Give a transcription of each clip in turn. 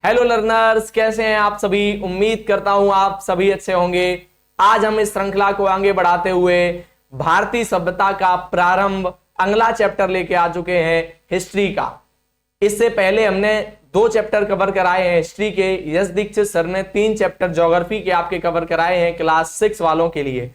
Hello learners, कैसे हैं आप सभी। उम्मीद करता हूं आप सभी अच्छे होंगे। आज हम इस श्रृंखला को आगे बढ़ाते हुए भारतीय सभ्यता का प्रारंभ अगला चैप्टर लेके आ चुके हैं, हिस्ट्री का। इससे पहले हमने 2 चैप्टर कवर कराए हैं हिस्ट्री के। यश दीक्षित सर ने 3 चैप्टर ज्योग्राफी के आपके कवर कराए हैं क्लास 6 वालों के लिए।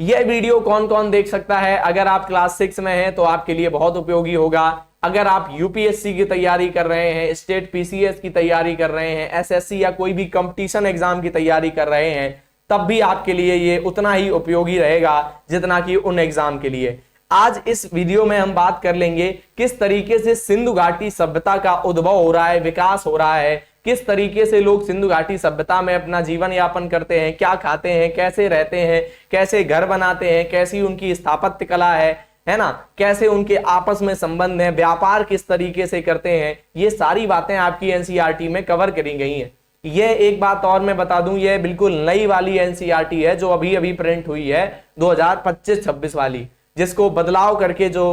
यह वीडियो कौन कौन देख सकता है? अगर आप क्लास 6 में हैं तो आपके लिए बहुत उपयोगी होगा। अगर आप यूपीएससी की तैयारी कर रहे हैं, स्टेट पीसीएस की तैयारी कर रहे हैं, एसएससी या कोई भी कंपटीशन एग्जाम की तैयारी कर रहे हैं, तब भी आपके लिए ये उतना ही उपयोगी रहेगा जितना कि उन एग्जाम के लिए। आज इस वीडियो में हम बात कर लेंगे किस तरीके से सिंधु घाटी सभ्यता का उद्भव हो रहा है, विकास हो रहा है, किस तरीके से लोग सिंधु घाटी सभ्यता में अपना जीवन यापन करते हैं, क्या खाते हैं, कैसे रहते हैं, कैसे घर बनाते हैं, कैसी उनकी स्थापत्य कला है ना, कैसे उनके आपस में संबंध है, व्यापार किस तरीके से करते हैं। ये सारी बातें आपकी एनसीईआरटी में कवर करी गई हैं। यह एक बात और मैं बता दूं, यह बिल्कुल नई वाली एनसीईआरटी है जो अभी अभी प्रिंट हुई है 2025-26 वाली, जिसको बदलाव करके जो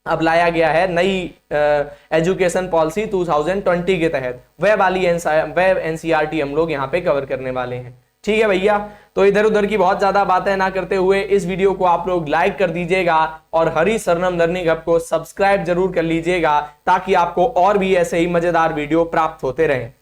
अब लाया गया है नई एजुकेशन पॉलिसी 2020 के तहत, वह वाली एनसीईआरटी हम लोग यहाँ पे कवर करने वाले हैं। ठीक है भैया, तो इधर उधर की बहुत ज्यादा बातें ना करते हुए इस वीडियो को आप लोग लाइक कर दीजिएगा और हरी सरनम लर्निंग हब को सब्सक्राइब जरूर कर लीजिएगा ताकि आपको और भी ऐसे ही मजेदार वीडियो प्राप्त होते रहें।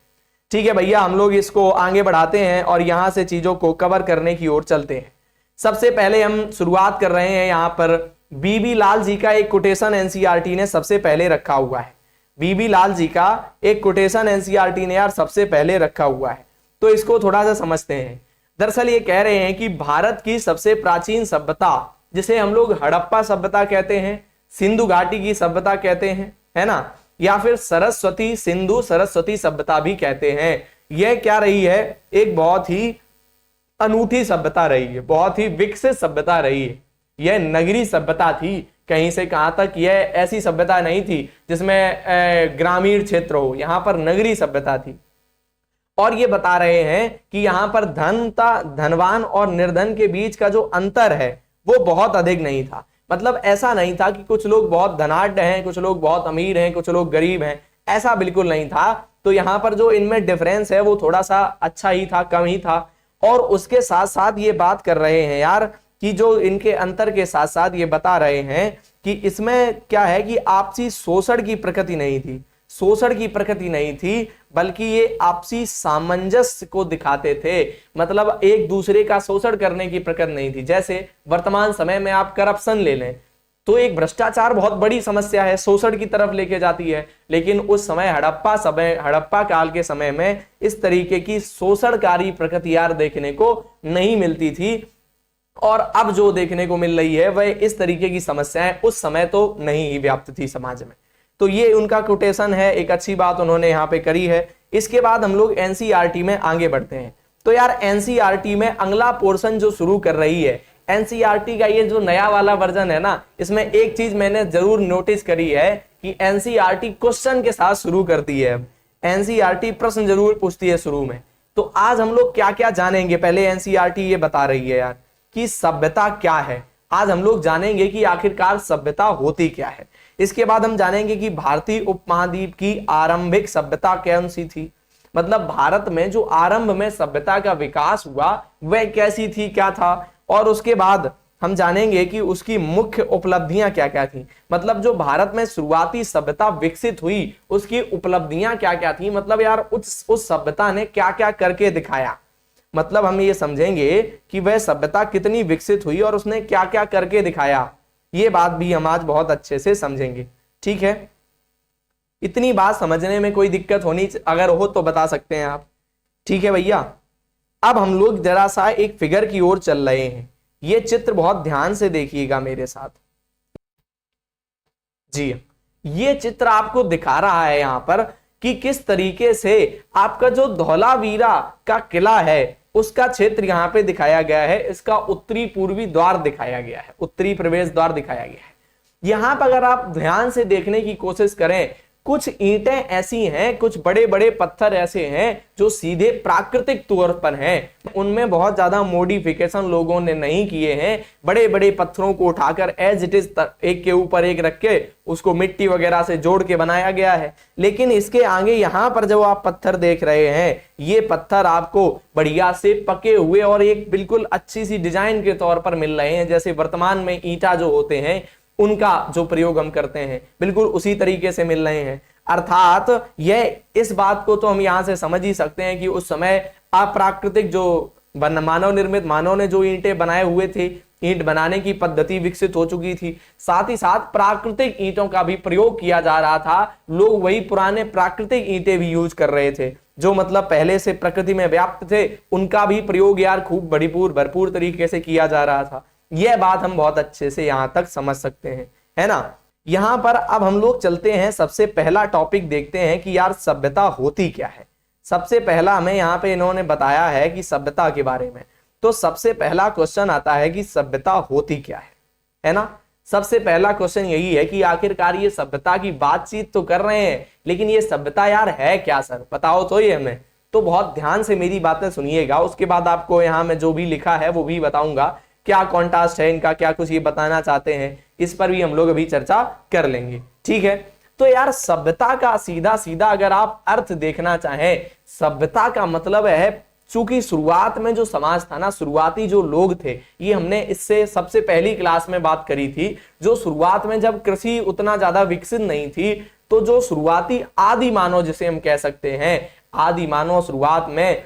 ठीक है भैया, हम लोग इसको आगे बढ़ाते हैं और यहां से चीजों को कवर करने की ओर चलते हैं। सबसे पहले हम शुरुआत कर रहे हैं यहाँ पर बीबी लाल जी का एक कोटेशन एनसीईआरटी ने सबसे पहले रखा हुआ है। बीबी लाल जी का एक कोटेशन एनसीईआरटी ने यार सबसे पहले रखा हुआ है, तो इसको थोड़ा सा समझते हैं। दरअसल ये कह रहे हैं कि भारत की सबसे प्राचीन सभ्यता, जिसे हम लोग हड़प्पा सभ्यता कहते हैं, सिंधु घाटी की सभ्यता कहते हैं, है ना, या फिर सरस्वती सिंधु सरस्वती सभ्यता भी कहते हैं। यह क्या रही है? एक बहुत ही अनूठी सभ्यता रही है, बहुत ही विकसित सभ्यता रही है। यह नगरी सभ्यता थी, कहीं से कहां तक यह ऐसी सभ्यता नहीं थी जिसमें ग्रामीण क्षेत्र हो, यहां पर नगरी सभ्यता थी। और ये बता रहे हैं कि यहां पर धनवान और निर्धन के बीच का जो अंतर है वो बहुत अधिक नहीं था। मतलब ऐसा नहीं था कि कुछ लोग बहुत धनाढ्य हैं, कुछ लोग बहुत अमीर हैं, कुछ लोग गरीब हैं, ऐसा बिल्कुल नहीं था। तो यहां पर जो इनमें डिफरेंस है वो थोड़ा सा अच्छा ही था, कम ही था। और उसके साथ साथ ये बात कर रहे हैं यार कि जो इनके अंतर के साथ साथ ये बता रहे हैं कि इसमें क्या है कि आपसी शोषण की प्रकृति नहीं थी, शोषण की प्रकृति नहीं थी, बल्कि ये आपसी सामंजस्य को दिखाते थे। मतलब एक दूसरे का शोषण करने की प्रकृति नहीं थी। जैसे वर्तमान समय में आप करप्शन ले लें तो एक भ्रष्टाचार बहुत बड़ी समस्या है, शोषण की तरफ लेके जाती है। लेकिन उस समय हड़प्पा काल के समय में इस तरीके की शोषणकारी प्रकृति यार देखने को नहीं मिलती थी। और अब जो देखने को मिल रही है वह इस तरीके की समस्याएं उस समय तो नहीं ही व्याप्त थी समाज में। तो ये उनका कोटेशन है, एक अच्छी बात उन्होंने यहाँ पे करी है। इसके बाद हम लोग एनसीईआरटी में आगे बढ़ते हैं। तो यार एनसीईआरटी में अगला पोर्शन जो शुरू कर रही है एनसीईआरटी का, ये जो नया वाला वर्जन है ना, इसमें एक चीज मैंने जरूर नोटिस करी है कि एनसीईआरटी क्वेश्चन के साथ शुरू करती है। एनसीईआरटी प्रश्न जरूर पूछती है शुरू में। तो आज हम लोग क्या क्या जानेंगे? पहले एनसीईआरटी ये बता रही है यार कि सभ्यता क्या है। आज हम लोग जानेंगे कि आखिरकार सभ्यता होती क्या है। इसके बाद हम जानेंगे कि भारतीय उपमहाद्वीप की आरंभिक सभ्यता कौन सी थी। मतलब भारत में जो आरंभ में सभ्यता का विकास हुआ वह कैसी थी, क्या था। और उसके बाद हम जानेंगे कि उसकी मुख्य उपलब्धियां क्या क्या थी। मतलब जो भारत में शुरुआती सभ्यता विकसित हुई उसकी उपलब्धियां क्या क्या थी। मतलब यार उस सभ्यता ने क्या क्या करके दिखाया। मतलब हम ये समझेंगे कि वह सभ्यता कितनी विकसित हुई और उसने क्या क्या करके दिखाया। ये बात भी हम आज बहुत अच्छे से समझेंगे। ठीक है, इतनी बात समझने में कोई दिक्कत होनी अगर हो तो बता सकते हैं आप। ठीक है भैया, अब हम लोग जरा सा एक फिगर की ओर चल रहे हैं। ये चित्र बहुत ध्यान से देखिएगा मेरे साथ। जी, ये चित्र आपको दिखा रहा है यहां पर कि किस तरीके से आपका जो धौलावीरा का किला है उसका क्षेत्र यहां पे दिखाया गया है। इसका उत्तरी पूर्वी द्वार दिखाया गया है, उत्तरी प्रवेश द्वार दिखाया गया है। यहां पर अगर आप ध्यान से देखने की कोशिश करें कुछ ईंटें ऐसी हैं, कुछ बड़े बड़े पत्थर ऐसे हैं जो सीधे प्राकृतिक तौर पर हैं, उनमें बहुत ज्यादा मॉडिफिकेशन लोगों ने नहीं किए हैं। बड़े बड़े पत्थरों को उठाकर एज इट इज एक के ऊपर एक रख के उसको मिट्टी वगैरह से जोड़ के बनाया गया है। लेकिन इसके आगे यहां पर जो आप पत्थर देख रहे हैं, ये पत्थर आपको बढ़िया से पके हुए और एक बिल्कुल अच्छी सी डिजाइन के तौर पर मिल रहे हैं, जैसे वर्तमान में ईंटा जो होते हैं उनका जो प्रयोग हम करते हैं बिल्कुल उसी तरीके से मिल रहे हैं। अर्थात यह इस बात को तो हम यहां से समझ ही सकते हैं कि उस समय अप्राकृतिक जो मानव निर्मित, मानव ने जो ईंटें बनाए हुए थे, ईंट बनाने की पद्धति विकसित हो चुकी थी, साथ ही साथ प्राकृतिक ईंटों का भी प्रयोग किया जा रहा था। लोग वही पुराने प्राकृतिक ईंटें भी यूज कर रहे थे जो मतलब पहले से प्रकृति में व्याप्त थे, उनका भी प्रयोग यार खूब भरपूर तरीके से किया जा रहा था। यह बात हम बहुत अच्छे से यहां तक समझ सकते हैं, है ना। यहां पर अब हम लोग चलते हैं, सबसे पहला टॉपिक देखते हैं कि यार सभ्यता होती क्या है। सबसे पहला हमें यहाँ पे इन्होंने बताया है कि सभ्यता के बारे में, तो सबसे पहला क्वेश्चन आता है कि सभ्यता होती क्या है ना। सबसे पहला क्वेश्चन यही है कि आखिरकार ये सभ्यता की बातचीत तो कर रहे हैं, लेकिन ये सभ्यता यार है क्या सर, बताओ तो ये हमें। तो बहुत ध्यान से मेरी बातें सुनिएगा, उसके बाद आपको यहाँ में जो भी लिखा है वो भी बताऊंगा, क्या कॉन्ट्रास्ट है इनका, क्या कुछ ये बताना चाहते हैं, इस पर भी हम लोग अभी चर्चा कर लेंगे, ठीक है। तो यार सभ्यता का सीधा सीधा अगर आप अर्थ देखना चाहें, सभ्यता का मतलब है, चूंकि शुरुआत में जो समाज था ना, शुरुआती जो लोग थे, ये हमने इससे सबसे पहली क्लास में बात करी थी, जो शुरुआत में जब कृषि उतना ज्यादा विकसित नहीं थी, तो जो शुरुआती आदि मानव जिसे हम कह सकते हैं, आदि मानव शुरुआत में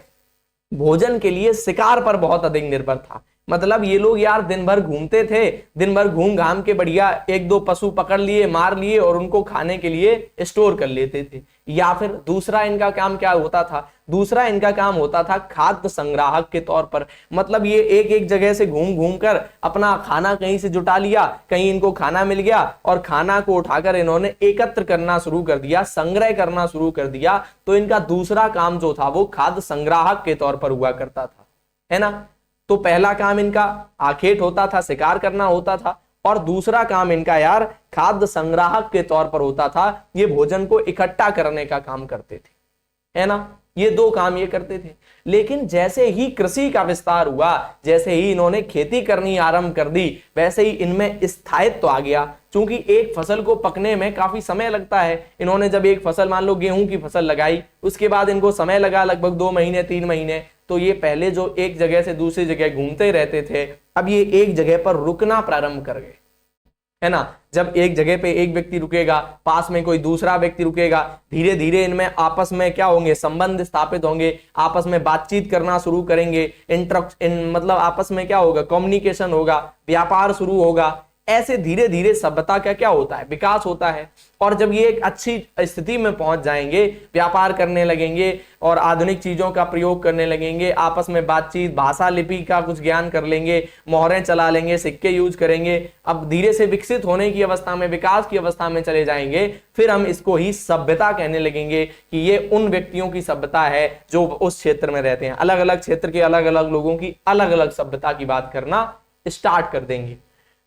भोजन के लिए शिकार पर बहुत अधिक निर्भर था। मतलब ये लोग यार दिन भर घूमते थे, दिन भर घूम घाम के बढ़िया एक दो पशु पकड़ लिए, मार लिए और उनको खाने के लिए स्टोर कर लेते थे। या फिर दूसरा इनका काम क्या होता था, दूसरा इनका काम होता था खाद्य संग्राहक के तौर पर। मतलब ये एक एक जगह से घूम घूम कर अपना खाना कहीं से जुटा लिया, कहीं इनको खाना मिल गया और खाना को उठाकर इन्होंने एकत्र करना शुरू कर दिया, संग्रह करना शुरू कर दिया। तो इनका दूसरा काम जो था वो खाद्य संग्राहक के तौर पर हुआ करता था, है ना। तो पहला काम इनका आखेट होता था, शिकार करना होता था, और दूसरा काम इनका यार खाद्य संग्राहक के तौर पर होता था, ये भोजन को इकट्ठा करने का काम करते थे, है ना। ये दो काम ये करते थे। लेकिन जैसे ही कृषि का विस्तार हुआ, जैसे ही इन्होंने खेती करनी आरंभ कर दी, वैसे ही इनमें स्थायित्व आ गया। क्योंकि एक फसल को पकने में काफी समय लगता है। इन्होंने जब एक फसल, मान लो गेहूं की फसल लगाई, उसके बाद इनको समय लगा लगभग 2 महीने 3 महीने। तो ये पहले जो एक जगह से दूसरी जगह घूमते रहते थे, अब ये एक जगह पर रुकना प्रारंभ कर गए, है ना। जब एक जगह पे एक व्यक्ति रुकेगा, पास में कोई दूसरा व्यक्ति रुकेगा, धीरे धीरे इनमें आपस में क्या होंगे, संबंध स्थापित होंगे, आपस में बातचीत करना शुरू करेंगे, मतलब आपस में क्या होगा, कम्युनिकेशन होगा, व्यापार शुरू होगा। ऐसे धीरे धीरे सभ्यता का क्या होता है, विकास होता है। और जब ये एक अच्छी स्थिति में पहुंच जाएंगे, व्यापार करने लगेंगे और आधुनिक चीजों का प्रयोग करने लगेंगे, आपस में बातचीत, भाषा लिपि का कुछ ज्ञान कर लेंगे, मोहरें चला लेंगे, सिक्के यूज करेंगे, अब धीरे से विकसित होने की अवस्था में, विकास की अवस्था में चले जाएंगे, फिर हम इसको ही सभ्यता कहने लगेंगे कि ये उन व्यक्तियों की सभ्यता है जो उस क्षेत्र में रहते हैं। अलग अलग क्षेत्र के अलग अलग लोगों की अलग अलग सभ्यता की बात करना स्टार्ट कर देंगे।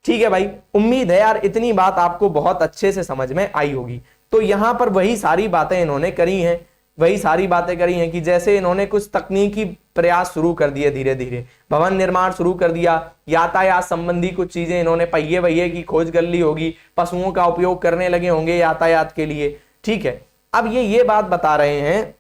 ठीक है भाई, उम्मीद है यार इतनी बात आपको बहुत अच्छे से समझ में आई होगी। तो यहां पर वही सारी बातें इन्होंने करी हैं, वही सारी बातें करी हैं कि जैसे इन्होंने कुछ तकनीकी प्रयास शुरू कर दिए, धीरे धीरे भवन निर्माण शुरू कर दिया, यातायात संबंधी कुछ चीजें इन्होंने, पहिए वहिए की खोज कर ली होगी, पशुओं का उपयोग करने लगे होंगे यातायात के लिए। ठीक है, अब ये बात बता रहे हैं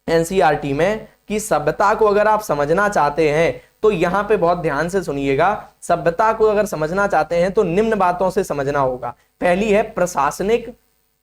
एनसीईआरटी में कि सभ्यता को अगर आप समझना चाहते हैं तो यहां पे बहुत ध्यान से सुनिएगा। सभ्यता को अगर समझना चाहते हैं तो निम्न बातों से समझना होगा। पहली है प्रशासनिक,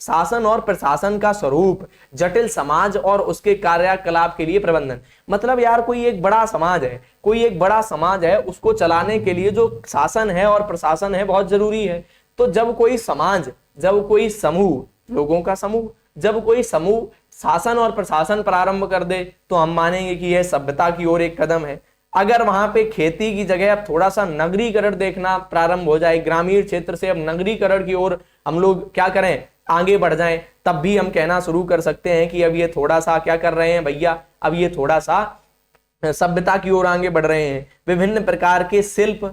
शासन और प्रशासन का स्वरूप, जटिल समाज और उसके कार्यकलाप के लिए प्रबंधन। मतलब यार कोई एक बड़ा समाज है, कोई एक बड़ा समाज है, उसको चलाने के लिए जो शासन है और प्रशासन है बहुत जरूरी है। तो जब कोई समाज, जब कोई समूह, लोगों का समूह, जब कोई समूह शासन और प्रशासन प्रारंभ कर दे तो हम मानेंगे कि यह सभ्यता की ओर एक कदम है। अगर वहां पे खेती की जगह अब थोड़ा सा नगरीकरण देखना प्रारंभ हो जाए, ग्रामीण क्षेत्र से अब नगरीकरण की ओर हम लोग क्या करें, आगे बढ़ जाएं, तब भी हम कहना शुरू कर सकते हैं कि अब ये थोड़ा सा क्या कर रहे हैं भैया, अब ये थोड़ा सा सभ्यता की ओर आगे बढ़ रहे हैं। विभिन्न प्रकार के शिल्प,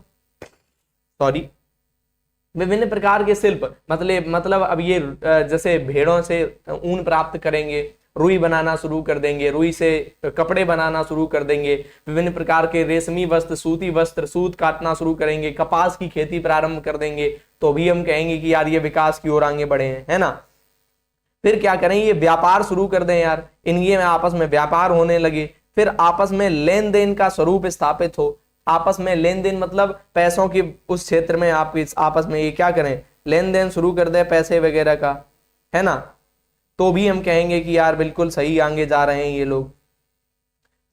विभिन्न प्रकार के शिल्प, मतलब अब ये जैसे भेड़ों से ऊन प्राप्त करेंगे, रुई बनाना शुरू कर देंगे, रुई से कपड़े बनाना शुरू कर देंगे, विभिन्न प्रकार के रेशमी वस्त्र, सूती वस्त्र, सूत काटना शुरू करेंगे, कपास की खेती प्रारंभ कर देंगे, तो भी हम कहेंगे कि यार ये विकास की ओर आगे बढ़े हैं, है ना। फिर क्या करें, ये व्यापार शुरू कर दें यार, इनके में आपस में व्यापार होने लगे, फिर आपस में लेन देन का स्वरूप स्थापित हो। आपस में लेन देन मतलब पैसों की उस क्षेत्र में आप आपस में ये क्या करें, लेन देन शुरू कर दे पैसे वगैरह का, है ना, तो भी हम कहेंगे कि यार बिल्कुल सही आगे जा रहे हैं ये लोग।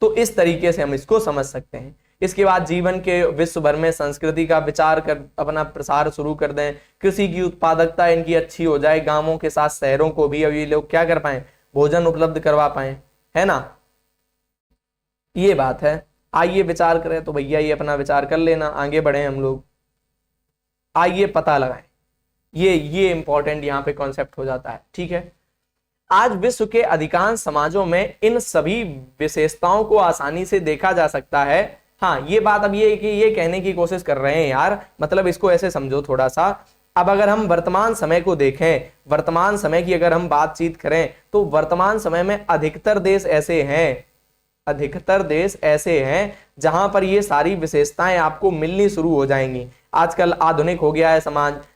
तो इस तरीके से हम इसको समझ सकते हैं। इसके बाद जीवन के विश्व भर में संस्कृति का विचार कर अपना प्रसार शुरू कर दें, कृषि की उत्पादकता इनकी अच्छी हो जाए, गांवों के साथ शहरों को भी अब ये लोग क्या कर पाए, भोजन उपलब्ध करवा पाए, है ना, ये बात है। आइए विचार करें, तो भैया ये अपना विचार कर लेना, आगे बढ़े हम लोग। आइए पता लगाएं, ये इंपॉर्टेंट यहाँ पे कॉन्सेप्ट हो जाता है, ठीक है। आज विश्व के अधिकांश समाजों में इन सभी विशेषताओं को आसानी से देखा जा सकता है। हाँ, ये बात अब ये कि ये कहने की कोशिश कर रहे हैं यार, मतलब इसको ऐसे समझो थोड़ा सा। अब अगर हम वर्तमान समय को देखें, वर्तमान समय की अगर हम बातचीत करें, तो वर्तमान समय में अधिकतर देश ऐसे हैं जहां पर ये सारी विशेषताएं आपको मिलनी शुरू हो जाएंगी। आजकल आधुनिक हो गया है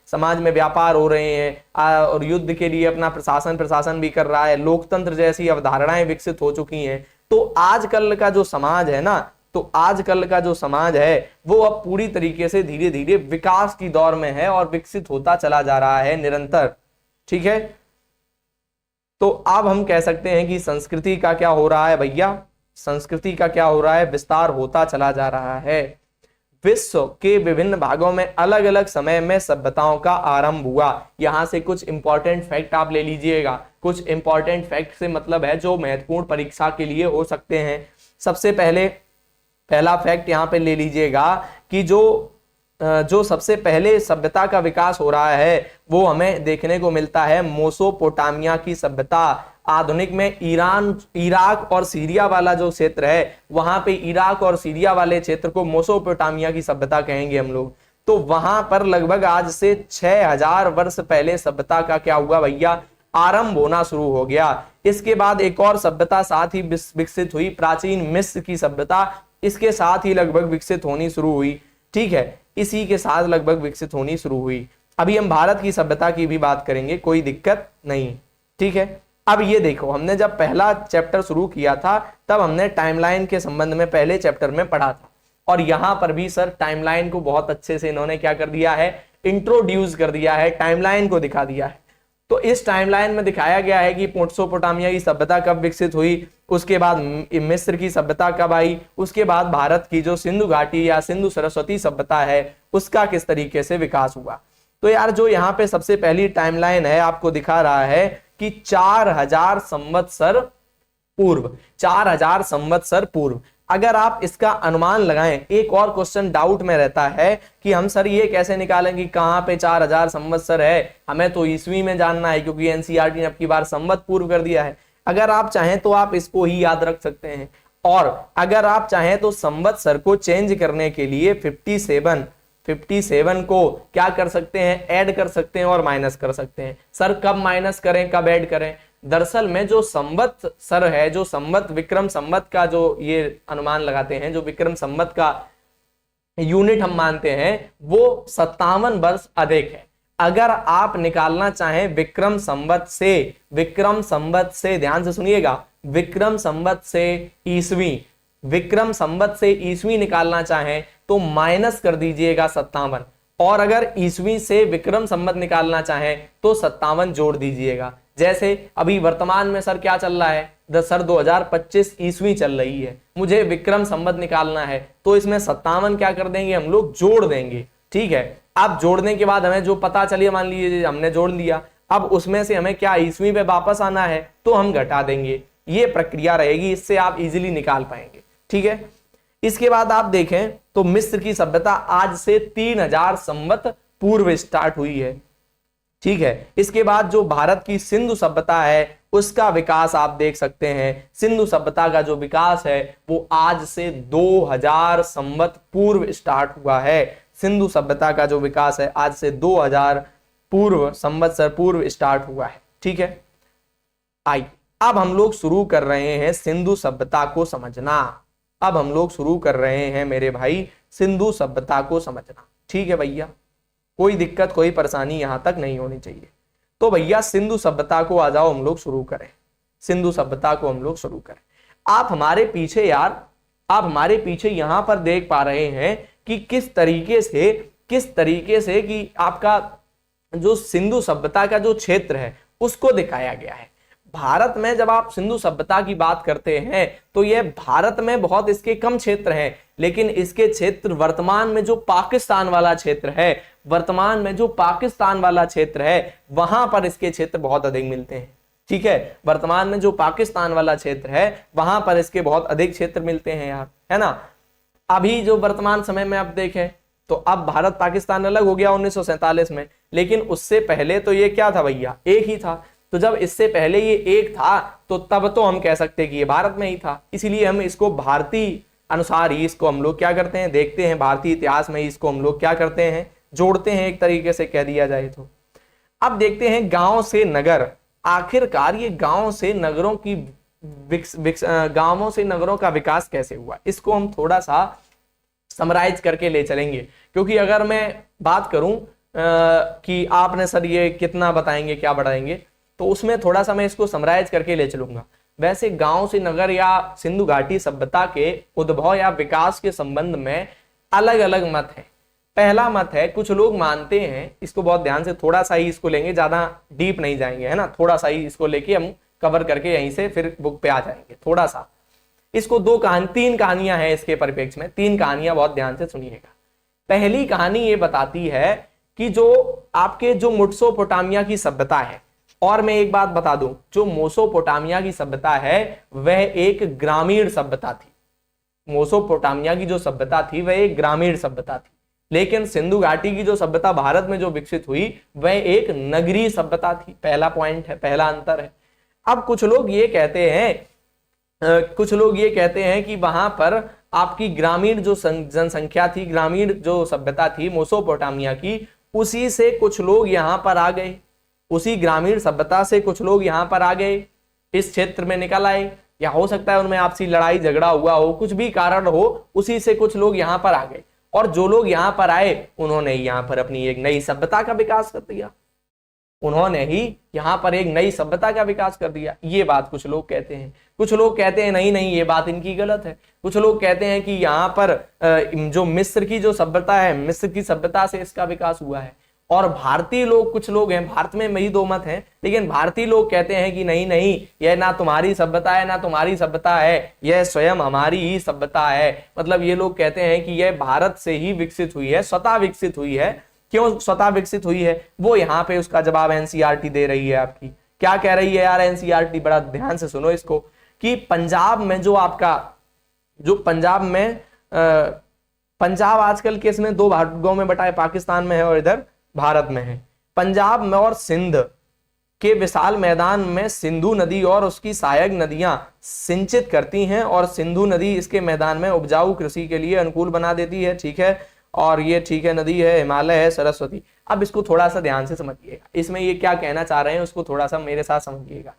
समाज में व्यापार हो रहे हैं, और युद्ध के लिए अपना प्रशासन भी कर रहा है, लोकतंत्र जैसी अवधारणाएं विकसित हो चुकी हैं। तो आजकल का जो समाज है ना, वो अब पूरी तरीके से धीरे धीरे विकास की दौर में है और विकसित होता चला जा रहा है निरंतर, ठीक है। तो अब हम कह सकते हैं कि संस्कृति का क्या हो रहा है भैया, संस्कृति का क्या हो रहा है, विस्तार होता चला जा रहा है। विश्व के विभिन्न भागों में अलग अलग समय में सभ्यताओं का आरंभ हुआ। यहां से कुछ इंपॉर्टेंट फैक्ट आप ले लीजिएगा। कुछ इंपॉर्टेंट फैक्ट से मतलब है जो महत्वपूर्ण परीक्षा के लिए हो सकते हैं। सबसे पहला फैक्ट यहां पे ले लीजिएगा कि जो सबसे पहले सभ्यता का विकास हो रहा है वो हमें देखने को मिलता है मेसोपोटामिया की सभ्यता। आधुनिक में इराक और सीरिया वाला जो क्षेत्र है, वहां पे इराक और सीरिया वाले क्षेत्र को मेसोपोटामिया की सभ्यता कहेंगे हम लोग। तो वहां पर लगभग आज से 6000 वर्ष पहले सभ्यता का क्या हुआ भैया, आरंभ होना शुरू हो गया। इसके बाद एक और सभ्यता साथ ही विकसित हुई, प्राचीन मिस्र की सभ्यता इसके साथ ही लगभग विकसित होनी शुरू हुई, ठीक है, इसी के साथ लगभग विकसित होनी शुरू हुई। अभी हम भारत की सभ्यता की भी बात करेंगे, कोई दिक्कत नहीं, ठीक है। अब ये देखो, हमने जब पहला चैप्टर शुरू किया था तब हमने टाइमलाइन के संबंध में पहले चैप्टर में पढ़ा था, और यहां पर भी सर टाइमलाइन को बहुत अच्छे से इन्होंने क्या कर दिया है, इंट्रोड्यूस कर दिया है, टाइमलाइन को दिखा दिया है। तो इस टाइमलाइन में दिखाया गया है कि मेसोपोटामिया की सभ्यता कब विकसित हुई, उसके बाद मिस्र की सभ्यता कब आई, उसके बाद भारत की जो सिंधु घाटी या सिंधु सरस्वती सभ्यता है उसका किस तरीके से विकास हुआ। तो यार जो यहाँ पे सबसे पहली टाइमलाइन है आपको दिखा रहा है कि 4000 संवत्सर पूर्व, 4000 संवत्सर पूर्व। अगर आप इसका अनुमान लगाएं, एक और क्वेश्चन डाउट में रहता है कि हम सर ये कैसे निकालें कि कहां पे 4000 संवत्सर है, हमें तो ईस्वी में जानना है क्योंकि एनसीईआरटी ने अब की बार संवत पूर्व कर दिया है। अगर आप चाहें तो आप इसको ही याद रख सकते हैं, और अगर आप चाहें तो संवत्सर को चेंज करने के लिए 57 को क्या कर सकते हैं, ऐड कर सकते हैं और माइनस कर सकते हैं। सर कब माइनस करें कब ऐड करें, दरअसल में जो संवत्सर है, जो संवत विक्रम संवत का जो ये अनुमान लगाते हैं, जो विक्रम संवत का यूनिट हम मानते हैं, वो 57 वर्ष अधिक है। अगर आप निकालना चाहें विक्रम संवत से ध्यान से सुनिएगा, विक्रम संवत से ईस्वी निकालना चाहें तो माइनस कर दीजिएगा 57, और अगर ईस्वी से विक्रम संवत निकालना चाहें तो 57 जोड़ दीजिएगा। जैसे अभी वर्तमान में सर क्या चल रहा है, सर 2025 ईस्वी चल रही है, मुझे विक्रम संवत निकालना है, तो इसमें 57 क्या कर देंगे हम लोग, जोड़ देंगे, ठीक है। अब जोड़ने के बाद हमें जो पता चलिए, मान लीजिए हमने जोड़ लिया, अब उसमें से हमें क्या ईस्वी पे वापस आना है तो हम घटा देंगे, ये प्रक्रिया रहेगी, इससे आप इजीली निकाल पाएंगे, ठीक है। इसके बाद आप देखें तो मिस्र की सभ्यता आज से 3000 संवत पूर्व स्टार्ट हुई है, ठीक है। इसके बाद जो भारत की सिंधु सभ्यता है उसका विकास आप देख सकते हैं, सिंधु सभ्यता का जो विकास है वो आज से 2000 संवत पूर्व स्टार्ट हुआ है, सिंधु सभ्यता का जो विकास है आज से 2000 संवत्सर पूर्व स्टार्ट हुआ है। ठीक है, आइए अब हम लोग शुरू कर रहे हैं सिंधु सभ्यता को समझना। अब हम लोग शुरू कर रहे हैं मेरे भाई सिंधु सभ्यता को समझना। ठीक है भैया, कोई दिक्कत कोई परेशानी यहां तक नहीं होनी चाहिए। तो भैया सिंधु सभ्यता को आ जाओ हम लोग शुरू करें, सिंधु सभ्यता को हम लोग शुरू करें। आप हमारे पीछे यार, आप हमारे पीछे यहां पर देख पा रहे हैं कि किस तरीके से कि आपका जो सिंधु सभ्यता का जो क्षेत्र है उसको दिखाया गया है। भारत में जब आप सिंधु सभ्यता की बात करते हैं तो यह भारत में बहुत इसके कम क्षेत्र हैं, लेकिन इसके क्षेत्र वर्तमान में जो पाकिस्तान वाला क्षेत्र है, वर्तमान में जो पाकिस्तान वाला क्षेत्र है वहां पर इसके क्षेत्र बहुत अधिक मिलते हैं। ठीक है, वर्तमान में जो पाकिस्तान वाला क्षेत्र है वहां पर इसके बहुत अधिक क्षेत्र मिलते हैं यार, है ना। अभी जो वर्तमान समय में आप देखें तो अब भारत पाकिस्तान अलग हो गया 1947 में, लेकिन उससे पहले तो ये क्या था भैया, एक ही था। तो जब इससे पहले ये एक था तो तब तो हम कह सकते कि ये भारत में ही था, इसीलिए हम इसको भारतीय अनुसार ही इसको हम लोग क्या करते हैं, देखते हैं, भारतीय इतिहास में ही इसको हम लोग क्या करते हैं, जोड़ते हैं, एक तरीके से कह दिया जाए तो। अब देखते हैं गांव से नगर, आखिरकार ये गांव से नगरों की गांवों से नगरों का विकास कैसे हुआ, इसको हम थोड़ा सा समराइज करके ले चलेंगे। क्योंकि अगर मैं बात करूं कि आपने सर ये कितना बताएंगे क्या बढ़ाएंगे, तो उसमें थोड़ा सा मैं इसको समराइज करके ले चलूंगा। वैसे गांव से नगर या सिंधु घाटी सभ्यता के उद्भव या विकास के संबंध में अलग अलग मत है। पहला मत है, कुछ लोग मानते हैं, इसको बहुत ध्यान से थोड़ा सा ही इसको लेंगे, ज्यादा डीप नहीं जाएंगे, है ना, थोड़ा सा ही इसको लेके हम कवर करके यहीं से फिर बुक पे आ जाएंगे। थोड़ा सा इसको तीन कहानियां हैं इसके परिप्रेक्ष्य में, तीन कहानियां बहुत ध्यान से सुनिएगा। पहली कहानी ये बताती है कि जो आपके जो मेसोपोटामिया की सभ्यता है, और मैं एक बात बता दूं, जो मेसोपोटामिया की सभ्यता है वह एक ग्रामीण सभ्यता थी। मेसोपोटामिया की जो सभ्यता थी वह एक ग्रामीण सभ्यता थी, लेकिन सिंधु घाटी की जो सभ्यता भारत में जो विकसित हुई वह एक नगरीय सभ्यता थी। पहला पॉइंट है, पहला अंतर है। अब कुछ लोग ये कहते हैं कि वहां पर आपकी ग्रामीण जो जनसंख्या थी, ग्रामीण जो सभ्यता थी मेसोपोटामिया की, उसी से कुछ लोग यहां पर आ गए, उसी ग्रामीण सभ्यता से कुछ लोग यहां पर आ गए, इस क्षेत्र में निकल आए, या हो सकता है उनमें आपसी लड़ाई झगड़ा हुआ हो, कुछ भी कारण हो, उसी से कुछ लोग यहां पर आ गए। और जो लोग यहां पर आए उन्होंने यहां पर अपनी एक नई सभ्यता का विकास कर दिया, उन्होंने ही यहां पर एक नई सभ्यता का विकास कर दिया। ये बात कुछ लोग कहते हैं। कुछ लोग कहते हैं नहीं नहीं, ये बात इनकी गलत है। कुछ लोग कहते हैं कि यहाँ पर जो मिस्र की जो सभ्यता है, मिस्र की सभ्यता से इसका विकास हुआ है। और भारतीय लोग, कुछ लोग हैं, भारत में वही दो मत हैं, लेकिन भारतीय लोग कहते हैं कि नहीं नहीं, यह ना तुम्हारी सभ्यता है ना तुम्हारी सभ्यता है, यह स्वयं हमारी ही सभ्यता है। मतलब ये लोग कहते हैं कि यह भारत से ही विकसित हुई है, स्वतः विकसित हुई है। क्यों स्वतः विकसित हुई है, वो यहाँ पे उसका जवाब एनसीईआरटी दे रही है। आपकी क्या कह रही है यार एनसीईआरटी, बड़ा ध्यान से सुनो इसको, कि पंजाब में जो आपका जो पंजाब में पंजाब आजकल के इसने दो भागों में बटा है, पाकिस्तान में है और इधर भारत में है। पंजाब में और सिंध के विशाल मैदान में सिंधु नदी और उसकी सहायक नदियां सिंचित करती हैं, और सिंधु नदी इसके मैदान में उपजाऊ कृषि के लिए अनुकूल बना देती है। ठीक है, और ये ठीक है, नदी है, हिमालय है, सरस्वती। अब इसको थोड़ा सा ध्यान से समझिएगा, इसमें ये क्या कहना चाह रहे हैं उसको थोड़ा सा मेरे साथ समझिएगा।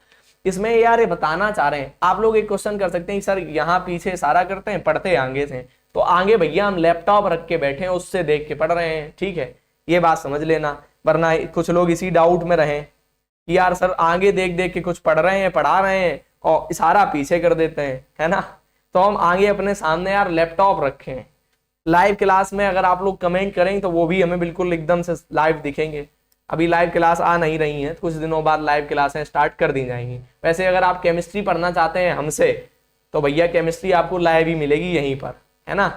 इसमें यार ये बताना चाह रहे हैं, आप लोग एक क्वेश्चन कर सकते हैं सर यहाँ पीछे इशारा करते हैं, पढ़ते आगे से, तो आगे भैया हम लैपटॉप रख के बैठे हैं, उससे देख के पढ़ रहे हैं। ठीक है, ये बात समझ लेना, वरना कुछ लोग इसी डाउट में रहें कि यार सर आगे देख देख के कुछ पढ़ रहे हैं, पढ़ा रहे हैं और इशारा पीछे कर देते हैं, है ना। तो हम आगे अपने सामने यार लैपटॉप रखे हैं। लाइव क्लास में अगर आप लोग कमेंट करें तो वो भी हमें बिल्कुल एकदम से लाइव दिखेंगे। अभी लाइव क्लास आ नहीं रही है, कुछ दिनों बाद लाइव क्लासें स्टार्ट कर दी जाएंगी। वैसे अगर आप केमिस्ट्री पढ़ना चाहते हैं हमसे तो भैया केमिस्ट्री आपको लाइव ही मिलेगी यहीं पर, है ना।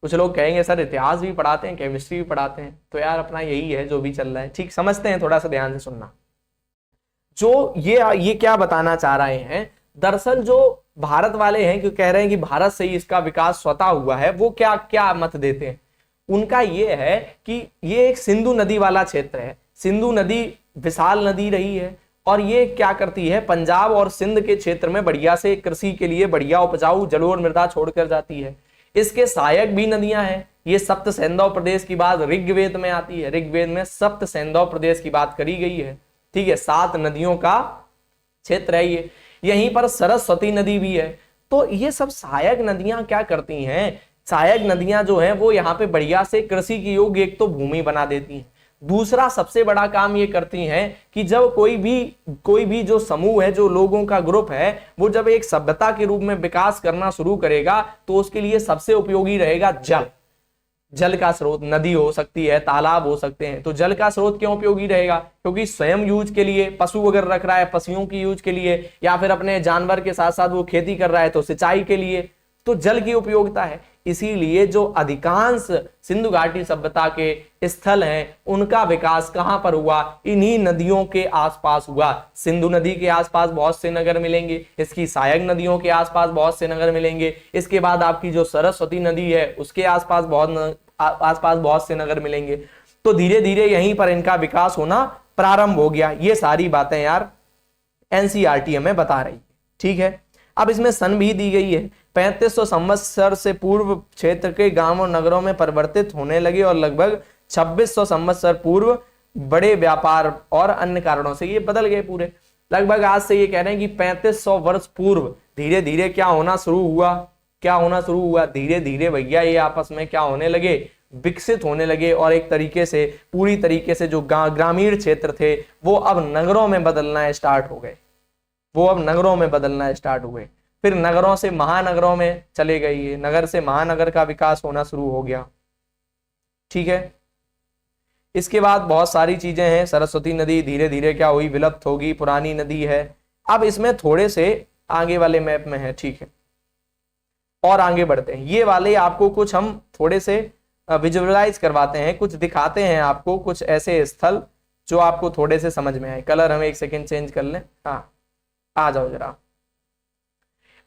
कुछ लोग कहेंगे सर इतिहास भी पढ़ाते हैं, केमिस्ट्री भी पढ़ाते हैं, तो यार अपना यही है जो भी चल रहा है। ठीक, समझते हैं, थोड़ा सा ध्यान से सुनना। जो ये क्या बताना चाह रहे हैं, दरअसल जो भारत वाले हैं, क्यों कह रहे हैं कि भारत से ही इसका विकास स्वतः हुआ है, वो क्या क्या मत देते हैं। उनका ये है कि ये एक सिंधु नदी वाला क्षेत्र है, सिंधु नदी विशाल नदी रही है, और ये क्या करती है, पंजाब और सिंध के क्षेत्र में बढ़िया से कृषि के लिए बढ़िया उपजाऊ जलोढ़ मृदा छोड़कर जाती है। इसके सहायक भी नदियां हैं। ये सप्त सैंधव प्रदेश की बात ऋग्वेद में आती है, ऋग्वेद में सप्त सैंधव प्रदेश की बात करी गई है। ठीक है, 7 नदियों का क्षेत्र है ये। यहीं पर सरस्वती नदी भी है। तो ये सब सहायक नदियां क्या करती हैं, सहायक नदियां जो है वो यहाँ पे बढ़िया से कृषि की योग्य एक तो भूमि बना देती हैं। दूसरा सबसे बड़ा काम ये करती हैं कि जब कोई भी जो समूह है, जो लोगों का ग्रुप है, वो जब एक सभ्यता के रूप में विकास करना शुरू करेगा तो उसके लिए सबसे उपयोगी रहेगा जल। जल का स्रोत नदी हो सकती है, तालाब हो सकते हैं। तो जल का स्रोत क्यों उपयोगी रहेगा? क्योंकि स्वयं यूज के लिए, पशु अगर रख रहा है पशुओं की यूज के लिए, या फिर अपने जानवर के साथ साथ वो खेती कर रहा है तो सिंचाई के लिए, तो जल की उपयोगिता है। इसीलिए जो अधिकांश सिंधु घाटी सभ्यता के स्थल हैं उनका विकास कहां पर हुआ? इन्हीं नदियों के आसपास हुआ। सिंधु नदी के आसपास बहुत से नगर मिलेंगे, इसकी सहायक नदियों के आसपास बहुत से नगर मिलेंगे, इसके बाद आपकी जो सरस्वती नदी है उसके आसपास बहुत से नगर मिलेंगे। तो धीरे धीरे यहीं पर इनका विकास होना प्रारंभ हो गया। ये सारी बातें यार एनसीईआरटी हमें बता रही है। ठीक है, अब इसमें सन भी दी गई है। 3500 संवत्सर से पूर्व क्षेत्र के गांव और नगरों में परिवर्तित होने लगे और लगभग 2600 संवत्सर पूर्व बड़े व्यापार और अन्य कारणों से ये बदल गए पूरे। लगभग आज से ये कह रहे हैं कि 3500 वर्ष पूर्व धीरे धीरे क्या होना शुरू हुआ, धीरे धीरे भैया ये आपस में क्या होने लगे, विकसित होने लगे। और एक तरीके से पूरी तरीके से जो ग्रामीण क्षेत्र थे वो अब नगरों में बदलना स्टार्ट हो गए। फिर नगरों से महानगरों में चले गए, ये नगर से महानगर का विकास होना शुरू हो गया। ठीक है, इसके बाद बहुत सारी चीजें हैं। सरस्वती नदी धीरे धीरे क्या हुई, विलुप्त होगी, पुरानी नदी है। अब इसमें थोड़े से आगे वाले मैप में है। ठीक है, और आगे बढ़ते हैं। ये वाले आपको कुछ हम थोड़े से विजुअलाइज करवाते हैं, कुछ दिखाते हैं आपको, कुछ ऐसे स्थल जो आपको थोड़े से समझ में आए। कलर हम एक सेकेंड चेंज कर लें। हाँ, आ जाओ जरा।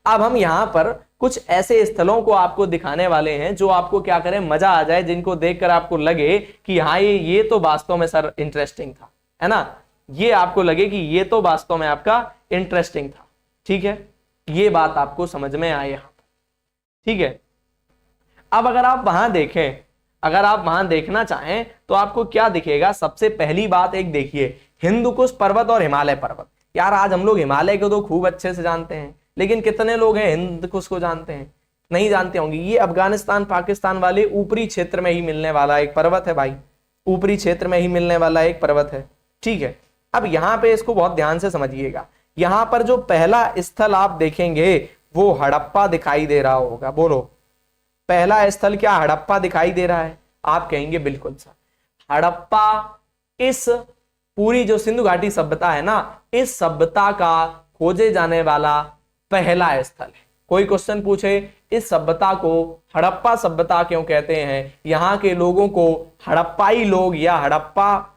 अब हम यहाँ पर कुछ ऐसे स्थलों को आपको दिखाने वाले हैं जो आपको क्या करें, मजा आ जाए, जिनको देखकर आपको लगे कि हाँ ये तो वास्तव में सर इंटरेस्टिंग था, है ना। ये आपको लगे कि ये तो वास्तव में आपका इंटरेस्टिंग था। ठीक है, ये बात आपको समझ में आए यहाँ। ठीक है, अब अगर आप वहां देखें, अगर आप वहां देखना चाहें तो आपको क्या दिखेगा? सबसे पहली बात एक देखिए, हिंदुकुश पर्वत और हिमालय पर्वत। यार आज हम लोग हिमालय को तो खूब अच्छे से जानते हैं, लेकिन कितने लोग हैं हिंदकुश को जानते हैं? नहीं जानते होंगे। ये अफगानिस्तान पाकिस्तान वाले ऊपरी क्षेत्र में ही मिलने वाला एक पर्वत है भाई, ऊपरी क्षेत्र में ही मिलने वाला एक पर्वत है। ठीक है, अब यहाँ पे इसको बहुत ध्यान से समझिएगा। यहाँ पर जो पहला स्थल आप देखेंगे वो हड़प्पा दिखाई दे रहा होगा। बोलो, पहला स्थल क्या हड़प्पा दिखाई दे रहा है? आप कहेंगे बिल्कुल सर, हड़प्पा इस पूरी जो सिंधु घाटी सभ्यता है ना, इस सभ्यता का खोजे जाने वाला पहला स्थल है। कोई क्वेश्चन पूछे इस सभ्यता को हड़प्पा सभ्यता क्यों कहते हैं, यहाँ के लोगों को हड़प्पाई लोग या हड़प्पा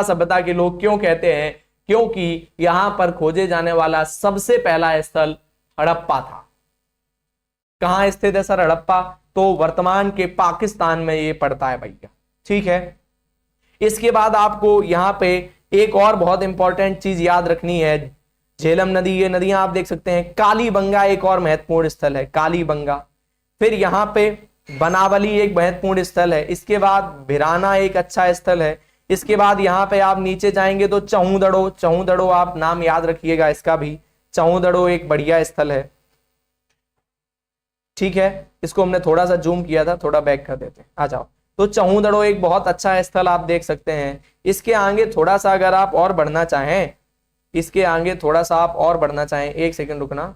सभ्यता के लोग क्यों कहते हैं? क्योंकि यहां पर खोजे जाने वाला सबसे पहला स्थल हड़प्पा था। कहां स्थित है सर हड़प्पा? तो वर्तमान के पाकिस्तान में ये पड़ता है भैया। ठीक है, इसके बाद आपको यहां पे एक और बहुत इंपॉर्टेंट चीज याद रखनी है। झेलम नदी, ये नदियां आप देख सकते हैं। कालीबंगा एक और महत्वपूर्ण स्थल है, कालीबंगा। फिर यहाँ पे बनावली एक महत्वपूर्ण स्थल है। इसके बाद भिराना एक अच्छा स्थल है। इसके बाद यहाँ पे आप नीचे जाएंगे तो चौदड़ो आप नाम याद रखिएगा इसका भी। चौदड़ो एक बढ़िया स्थल है। ठीक है, इसको हमने थोड़ा सा जूम किया था, थोड़ा बैक कर देते हैं, आ जाओ। तो चौदड़ो एक बहुत अच्छा स्थल आप देख सकते हैं। इसके आगे थोड़ा सा अगर आप और बढ़ना चाहें, इसके आगे थोड़ा सा आप और बढ़ना चाहें, एक सेकंड रुकना।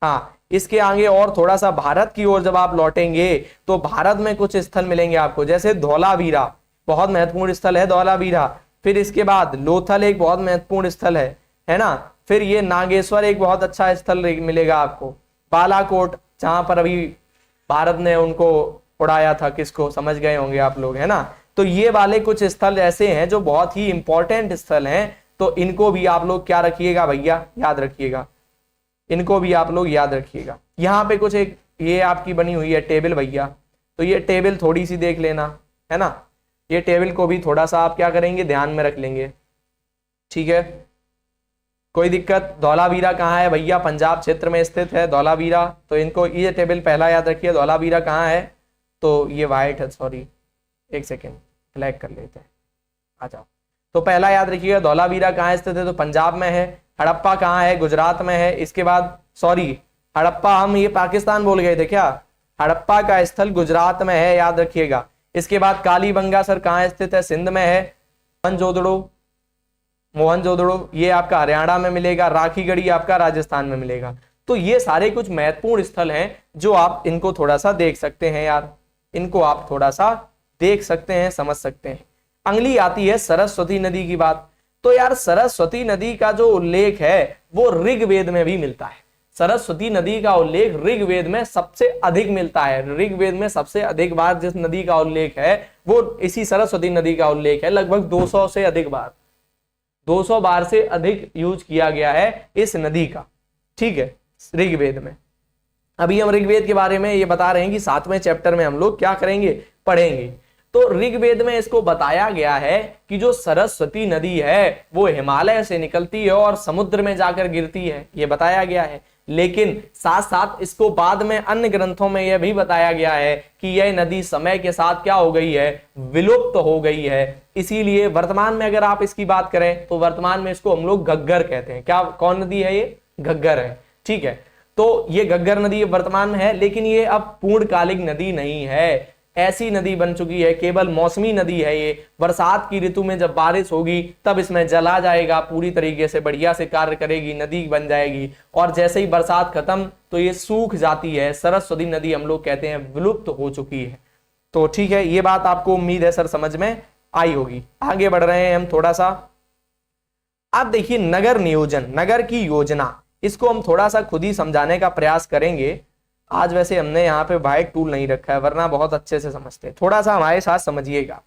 हाँ, इसके आगे और थोड़ा सा भारत की ओर जब आप लौटेंगे तो भारत में कुछ स्थल मिलेंगे आपको, जैसे धौलावीरा बहुत महत्वपूर्ण स्थल है, धौलावीरा। फिर इसके बाद लोथल एक बहुत महत्वपूर्ण स्थल है ना। फिर ये नागेश्वर एक बहुत अच्छा स्थल मिलेगा आपको। बालाकोट, जहां पर अभी भारत ने उनको उड़ाया था, किसको, समझ गए होंगे आप लोग, है ना। तो ये वाले कुछ स्थल ऐसे हैं जो बहुत ही इंपॉर्टेंट स्थल हैं। तो इनको भी आप लोग क्या रखिएगा भैया, याद रखिएगा, इनको भी आप लोग याद रखिएगा। यहाँ पे कुछ एक ये आपकी बनी हुई है टेबल भैया, तो ये टेबल थोड़ी सी देख लेना, है ना। ये टेबल को भी थोड़ा सा आप क्या करेंगे, ध्यान में रख लेंगे। ठीक है, कोई दिक्कत? धौलावीरा कहाँ है भैया? पंजाब क्षेत्र में स्थित है धौलावीरा। तो इनको ये टेबल पहला याद रखिए, धौलावीरा कहाँ है? तो ये व्हाइट है, सॉरी एक सेकेंड ब्लैक कर लेते हैं, आ जाओ। तो पहला याद रखिएगा धौलावीरा कहाँ स्थित है? तो पंजाब में है। हड़प्पा कहाँ है? गुजरात में है। इसके बाद सॉरी हड़प्पा, हम ये पाकिस्तान बोल गए थे क्या? हड़प्पा का स्थल गुजरात में है, याद रखिएगा। इसके बाद कालीबंगा सर कहाँ स्थित है? सिंध में है। मोहनजोदड़ो ये आपका हरियाणा में मिलेगा। राखीगढ़ी आपका राजस्थान में मिलेगा। तो ये सारे कुछ महत्वपूर्ण स्थल हैं जो आप इनको थोड़ा सा देख सकते हैं यार, इनको आप थोड़ा सा देख सकते हैं, समझ सकते हैं। अगली आती है सरस्वती नदी की बात। तो यार सरस्वती नदी का जो उल्लेख है वो ऋग्वेद में भी मिलता है। सरस्वती नदी का उल्लेख ऋग्वेद में सबसे अधिक मिलता है। ऋग्वेद में सबसे अधिक बार जिस नदी का उल्लेख है वो इसी सरस्वती नदी का उल्लेख है। लगभग 200 से अधिक बार, 200 बार से अधिक यूज किया गया है इस नदी का, ठीक है, ऋग्वेद में। अभी हम ऋग्वेद के बारे में ये बता रहे हैं कि 7वें चैप्टर में हम लोग क्या करेंगे, पढ़ेंगे। तो ऋग्वेद में इसको बताया गया है कि जो सरस्वती नदी है वो हिमालय से निकलती है और समुद्र में जाकर गिरती है, ये बताया गया है। लेकिन साथ साथ इसको बाद में अन्य ग्रंथों में यह भी बताया गया है कि यह नदी समय के साथ क्या हो गई है, विलुप्त हो गई है। इसीलिए वर्तमान में अगर आप इसकी बात करें तो वर्तमान में इसको हम लोग घग्गर कहते हैं। क्या, कौन नदी है ये? घग्गर है, ठीक है। तो ये घग्गर नदी वर्तमान में है, लेकिन ये अब पूर्णकालिक नदी नहीं है, ऐसी नदी बन चुकी है, केवल मौसमी नदी है ये। बरसात की ऋतु में जब बारिश होगी तब इसमें जल आ जाएगा, पूरी तरीके से बढ़िया से कार्य करेगी, नदी बन जाएगी। और जैसे ही बरसात खत्म तो ये सूख जाती है। सरस्वती नदी हम लोग कहते हैं विलुप्त हो चुकी है। तो ठीक है, ये बात आपको उम्मीद है सर समझ में आई होगी। आगे बढ़ रहे हैं हम थोड़ा सा। अब देखिए नगर नियोजन, नगर की योजना, इसको हम थोड़ा सा खुद ही समझाने का प्रयास करेंगे। आज वैसे हमने यहाँ पे व्हाइट टूल नहीं रखा है, वरना बहुत अच्छे से समझते हैं। थोड़ा सा हमारे साथ समझिएगा।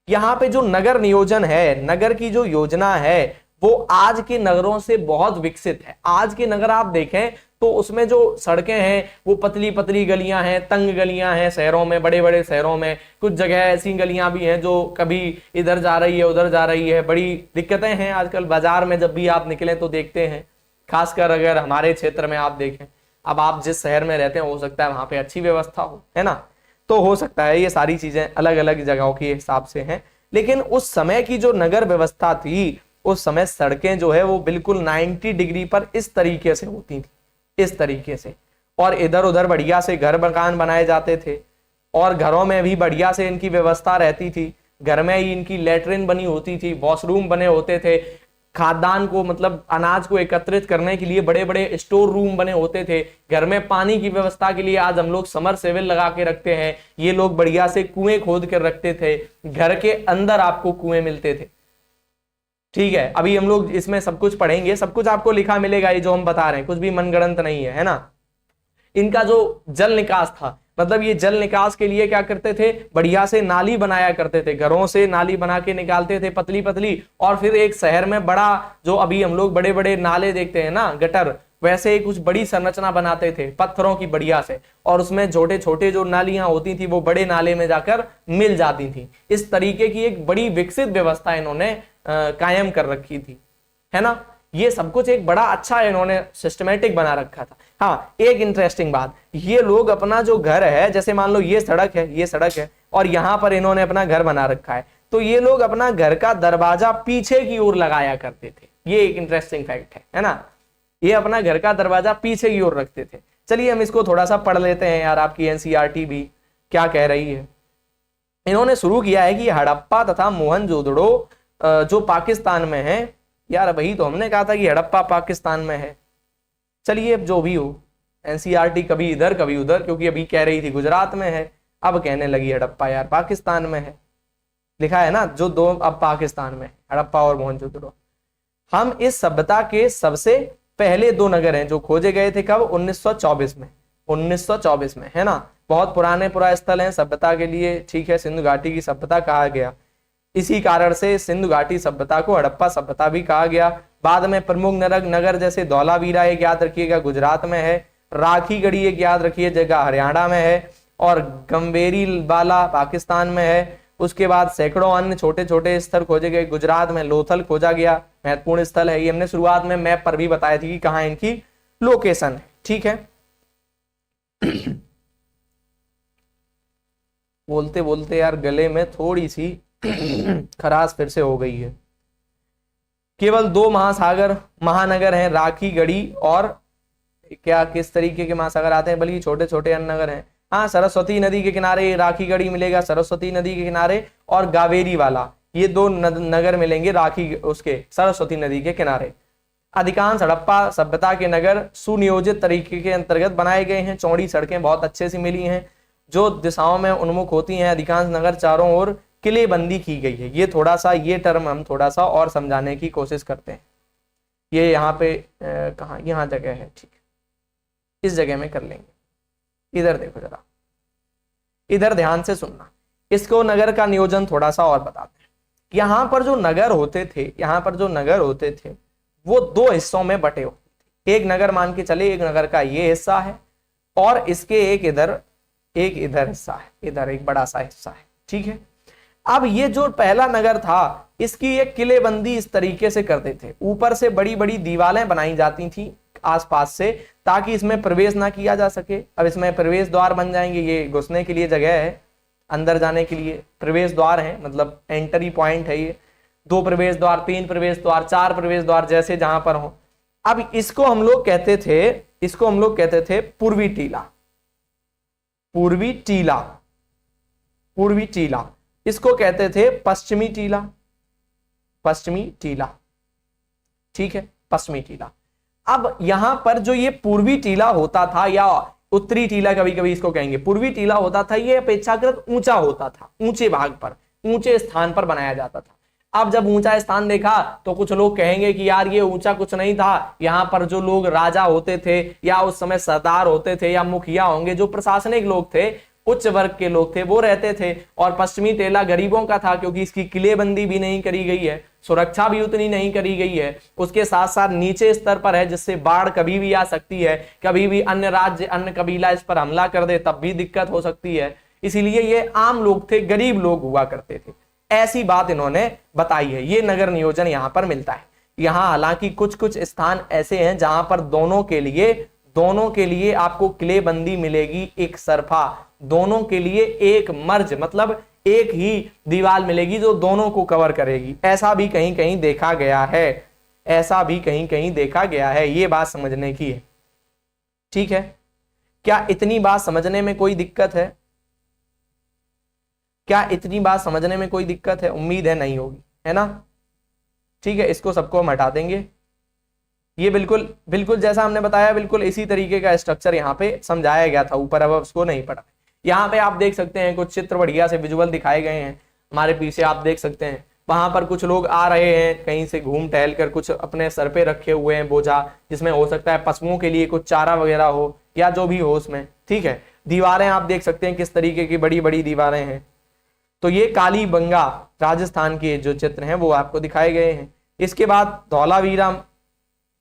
यहाँ पे जो नगर नियोजन है, नगर की जो योजना है वो आज के नगरों से बहुत विकसित है। आज के नगर आप देखें तो उसमें जो सड़कें हैं वो पतली पतली गलियां हैं, तंग गलियां हैं शहरों में, बड़े बड़े शहरों में। कुछ जगह ऐसी गलियां भी हैं जो कभी इधर जा रही है उधर जा रही है, बड़ी दिक्कतें हैं। आजकल बाजार में जब भी आप निकले तो देखते हैं, खासकर अगर हमारे क्षेत्र में आप देखें। अब आप जिस शहर में रहते हैं हो सकता है वहां पे अच्छी व्यवस्था हो, है ना, तो हो सकता है ये सारी चीजें अलग अलग जगहों के हिसाब से हैं। लेकिन उस समय की जो नगर व्यवस्था थी, उस समय सड़कें जो है वो बिल्कुल 90 डिग्री पर इस तरीके से होती थी, इस तरीके से। और इधर उधर बढ़िया से घर मकान बनाए जाते थे और घरों में भी बढ़िया से इनकी व्यवस्था रहती थी। घर में ही इनकी लेटरिन बनी होती थी, वॉशरूम बने होते थे, खाद्यान्न को मतलब अनाज को एकत्रित करने के लिए बड़े बड़े स्टोर रूम बने होते थे। घर में पानी की व्यवस्था के लिए आज हम लोग समरसेबल लगा के रखते हैं, ये लोग बढ़िया से कुएं खोद कर रखते थे। घर के अंदर आपको कुएं मिलते थे, ठीक है। अभी हम लोग इसमें सब कुछ पढ़ेंगे, सब कुछ आपको लिखा मिलेगा, ये जो हम बता रहे हैं कुछ भी मनगढ़ंत नहीं है ना। इनका जो जल निकास था, मतलब ये जल निकास के लिए क्या करते थे, बढ़िया से नाली बनाया करते थे, घरों से नाली बना के निकालते थे पतली पतली। और फिर एक शहर में बड़ा, जो अभी हम लोग बड़े बड़े नाले देखते हैं ना, गटर, वैसे ही कुछ बड़ी संरचना बनाते थे पत्थरों की बढ़िया से, और उसमें छोटे छोटे जो नालियां होती थी वो बड़े नाले में जाकर मिल जाती थी। इस तरीके की एक बड़ी विकसित व्यवस्था इन्होंने कायम कर रखी थी, है ना। ये सब कुछ एक बड़ा अच्छा इन्होंने सिस्टमेटिक बना रखा था। हाँ, एक इंटरेस्टिंग बात, ये लोग अपना जो घर है, जैसे मान लो ये सड़क है, ये सड़क है और यहाँ पर इन्होंने अपना घर बना रखा है, तो ये लोग अपना घर का दरवाजा पीछे की ओर लगाया करते थे। ये एक इंटरेस्टिंग फैक्ट है ना। ये अपना घर का दरवाजा पीछे की ओर रखते थे। चलिए हम इसको थोड़ा सा पढ़ लेते हैं यार, आपकी एनसीईआरटी भी क्या कह रही है। इन्होंने शुरू किया है कि हड़प्पा तथा मोहनजोदड़ो जो पाकिस्तान में है, यार वही तो हमने कहा था कि हड़प्पा पाकिस्तान में है। चलिए अब जो भी हो, एनसीईआरटी कभी इधर कभी उधर, क्योंकि अभी कह रही थी गुजरात में है, अब कहने लगी हड़प्पा यार पाकिस्तान में है। लिखा है ना जो दो अब पाकिस्तान में, हड़प्पा और मोहनजोदड़ो। हम इस सभ्यता के सबसे पहले दो नगर हैं जो खोजे गए थे, कब? 1924 में, 1924 में, है ना। बहुत पुराने स्थल हैं सभ्यता के लिए, ठीक है। सिंधु घाटी की सभ्यता कहा गया, इसी कारण से सिंधु घाटी सभ्यता को हड़प्पा सभ्यता भी कहा गया। बाद में प्रमुख नगर जैसे धौलावीरा एक याद रखिएगा गुजरात में है, राखीगढ़ी एक याद रखिए जगह हरियाणा में है, और गंभीरवाला पाकिस्तान में है, उसके बाद सैकड़ों अन्य छोटे छोटे स्थल खोजे गए। गुजरात में लोथल खोजा गया, महत्वपूर्ण स्थल है। ये हमने शुरुआत में मैप पर भी बताया थी कि कहाँ इनकी लोकेशन है। ठीक है, बोलते बोलते यार गले में थोड़ी सी खराश फिर से हो गई है। केवल 2 महानगर हैं, राखी गढ़ी और क्या किस तरीके के महासागर आते हैं, बल्कि छोटे छोटे अन्य नगर हैं। हाँ, सरस्वती नदी के किनारे राखी गढ़ी मिलेगा, सरस्वती नदी के किनारे, और गावेरी वाला, ये 2 नगर मिलेंगे राखी उसके सरस्वती नदी के किनारे। अधिकांश हड़प्पा सभ्यता के नगर सुनियोजित तरीके के अंतर्गत बनाए गए हैं। चौड़ी सड़कें बहुत अच्छे से मिली हैं जो दिशाओं में उन्मुख होती हैं। अधिकांश नगर चारों ओर किलेबंदी की गई है। ये थोड़ा सा, ये टर्म हम थोड़ा सा और समझाने की कोशिश करते हैं। ये यहाँ पे कहाँ, यहाँ जगह है, ठीक है, इस जगह में कर लेंगे। इधर देखो जरा, इधर ध्यान से सुनना, इसको नगर का नियोजन थोड़ा सा और बताते हैं। यहाँ पर जो नगर होते थे, यहाँ पर जो नगर होते थे वो 2 हिस्सों में बटे होते थे। एक नगर मान के चले, एक नगर का ये हिस्सा है और इसके एक इधर हिस्सा है, इधर एक बड़ा सा हिस्सा है। ठीक है, अब ये जो पहला नगर था इसकी एक किलेबंदी इस तरीके से करते थे, ऊपर से बड़ी बड़ी दीवारें बनाई जाती थी आसपास से, ताकि इसमें प्रवेश ना किया जा सके। अब इसमें प्रवेश द्वार बन जाएंगे, ये घुसने के लिए जगह है, अंदर जाने के लिए प्रवेश द्वार है, मतलब एंट्री पॉइंट है ये। 2 प्रवेश द्वार, 3 प्रवेश द्वार, 4 प्रवेश द्वार, जैसे जहां पर हो। अब इसको हम लोग कहते थे पूर्वी टीला, पूर्वी टीला, पूर्वी टीला। इसको कहते थे पश्चिमी टीला, पश्चिमी टीला। ठीक है, पश्चिमी टीला। अब यहां पर जो ये पूर्वी टीला होता था, या उत्तरी टीला कभी कभी इसको कहेंगे, पूर्वी टीला होता था, ये अपेक्षाकृत ऊंचा होता था, ऊंचे भाग पर, ऊंचे स्थान पर बनाया जाता था। अब जब ऊंचा स्थान देखा तो कुछ लोग कहेंगे कि यार ये ऊंचा कुछ नहीं था, यहाँ पर जो लोग राजा होते थे या उस समय सरदार होते थे या मुखिया होंगे, जो प्रशासनिक लोग थे, उच्च वर्ग के लोग थे, वो रहते थे। और पश्चिमी टीला गरीबों का था, क्योंकि इसकी किलेबंदी भी नहीं करी गई है, सुरक्षा भी उतनी नहीं करी गई है, उसके साथ साथ नीचे स्तर पर है, जिससे बाढ़ कभी भी आ सकती है, कभी भी अन्य राज्य, अन्य कबीला इस पर हमला कर दे तब भी दिक्कत हो सकती है। इसीलिए ये आम लोग थे, गरीब लोग हुआ करते थे, ऐसी बात इन्होंने बताई है। ये नगर नियोजन यहां पर मिलता है। यहां हालांकि कुछ कुछ स्थान ऐसे हैं जहां पर दोनों के लिए आपको किलेबंदी मिलेगी, एक सरफा, दोनों के लिए एक मर्ज, मतलब एक ही दीवार मिलेगी जो दोनों को कवर करेगी। ऐसा भी कहीं कहीं देखा गया है, ऐसा भी कहीं कहीं देखा गया है। ये बात समझने की है। ठीक है, क्या इतनी बात समझने में कोई दिक्कत है? क्या इतनी बात समझने में कोई दिक्कत है? उम्मीद है नहीं होगी, है ना। ठीक है, इसको सबको हम हटा देंगे। ये बिल्कुल बिल्कुल जैसा हमने बताया, बिल्कुल इसी तरीके का स्ट्रक्चर यहाँ पे समझाया गया था ऊपर, अब उसको नहीं पढ़ा। यहाँ पे आप देख सकते हैं कुछ चित्र बढ़िया से विजुअल दिखाए गए हैं हमारे पीछे, आप देख सकते हैं। वहां पर कुछ लोग आ रहे हैं कहीं से घूम टहल कर, कुछ अपने सर पे रखे हुए हैं बोझा, जिसमें हो सकता है पशुओं के लिए कुछ चारा वगैरह हो या जो भी हो उसमें। ठीक है, दीवारें आप देख सकते हैं किस तरीके की बड़ी बड़ी दीवारें हैं। तो ये कालीबंगा राजस्थान के जो चित्र हैं वो आपको दिखाए गए हैं। इसके बाद धौलावीरा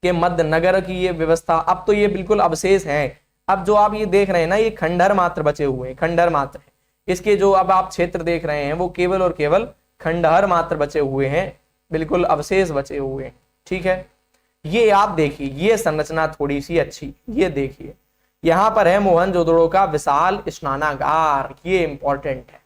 के मध्य नगर की ये व्यवस्था, अब तो ये बिल्कुल अवशेष हैं। अब जो आप ये देख रहे हैं ना, ये खंडहर मात्र बचे हुए हैं, खंडहर मात्र है। इसके जो अब आप क्षेत्र देख रहे हैं वो केवल और केवल खंडहर मात्र बचे हुए हैं, बिल्कुल अवशेष बचे हुए हैं। ठीक है, ये आप देखिए, ये संरचना थोड़ी सी अच्छी, ये देखिए यहां पर है मोहनजोदड़ो का विशाल स्नानागार। ये इंपॉर्टेंट है,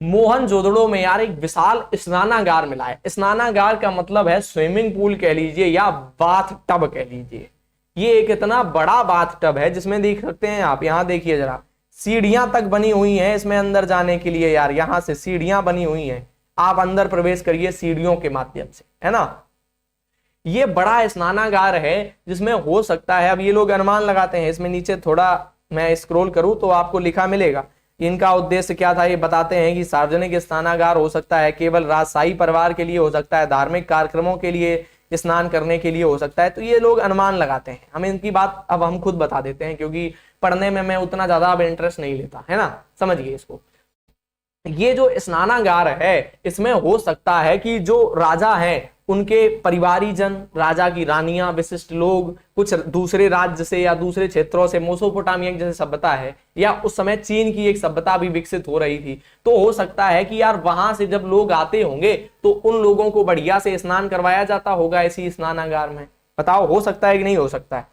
मोहनजोदड़ो में यार एक विशाल स्नानागार मिला है। स्नानागार का मतलब है स्विमिंग पूल कह लीजिए या बाथ टब कह लीजिए। ये एक इतना बड़ा बाथ टब है जिसमें देख सकते हैं आप, यहां देखिए जरा, सीढ़ियां तक बनी हुई हैं इसमें अंदर जाने के लिए। यार यहां से सीढ़ियां बनी हुई हैं, आप अंदर प्रवेश करिए सीढ़ियों के माध्यम से, है ना। ये बड़ा स्नानागार है जिसमें हो सकता है, अब ये लोग अनुमान लगाते हैं, इसमें नीचे थोड़ा मैं स्क्रॉल करूं तो आपको लिखा मिलेगा। इनका उद्देश्य क्या था ये बताते हैं कि सार्वजनिक स्नानागार हो सकता है, केवल राजशाही परिवार के लिए हो सकता है, धार्मिक कार्यक्रमों के लिए, स्नान करने के लिए हो सकता है। तो ये लोग अनुमान लगाते हैं, हम इनकी बात अब हम खुद बता देते हैं, क्योंकि पढ़ने में मैं उतना ज्यादा अब इंटरेस्ट नहीं लेता, है ना, समझिए इसको। ये जो स्नानागार है इसमें हो सकता है कि जो राजा हैं उनके परिवारीजन, राजा की रानियां, विशिष्ट लोग, कुछ दूसरे राज्य से या दूसरे क्षेत्रों से, मेसोपोटामिया जैसे सभ्यता है या उस समय चीन की एक सभ्यता भी विकसित हो रही थी, तो हो सकता है कि यार वहां से जब लोग आते होंगे तो उन लोगों को बढ़िया से स्नान करवाया जाता होगा इसी स्नानागार में। बताओ हो सकता है कि नहीं हो सकता है?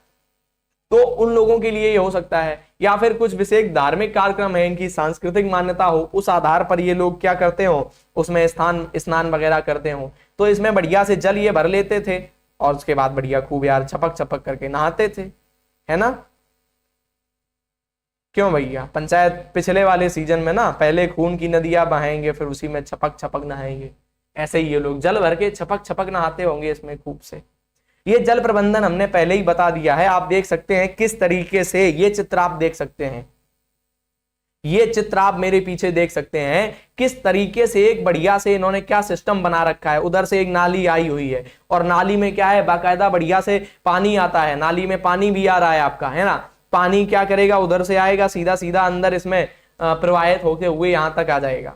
तो उन लोगों के लिए ये हो सकता है, या फिर कुछ विशेष धार्मिक कार्यक्रम है, इनकी सांस्कृतिक मान्यता हो, उस आधार पर ये लोग क्या करते हो, उसमें स्नान वगैरह करते हो। तो इसमें बढ़िया से जल ये भर लेते थे और उसके बाद बढ़िया खूब यार छपक छपक करके नहाते थे, है ना? क्यों भैया? पंचायत पिछले वाले सीजन में ना, पहले खून की नदियां बहाएंगे फिर उसी में छपक छपक नहाएंगे, ऐसे ही ये लोग जल भर के छपक छपक नहाते होंगे इसमें खूब से। ये जल प्रबंधन हमने पहले ही बता दिया है, आप देख सकते हैं किस तरीके से ये चित्र आप देख सकते हैं, ये चित्र आप मेरे पीछे देख सकते हैं किस तरीके से एक बढ़िया से इन्होंने क्या सिस्टम बना रखा है। उधर से एक नाली आई हुई है और नाली में क्या है, बाकायदा बढ़िया से पानी आता है, नाली में पानी भी आ रहा है आपका, है ना? पानी क्या करेगा, उधर से आएगा सीधा सीधा अंदर इसमें प्रवाहित होते हुए यहां तक आ जाएगा।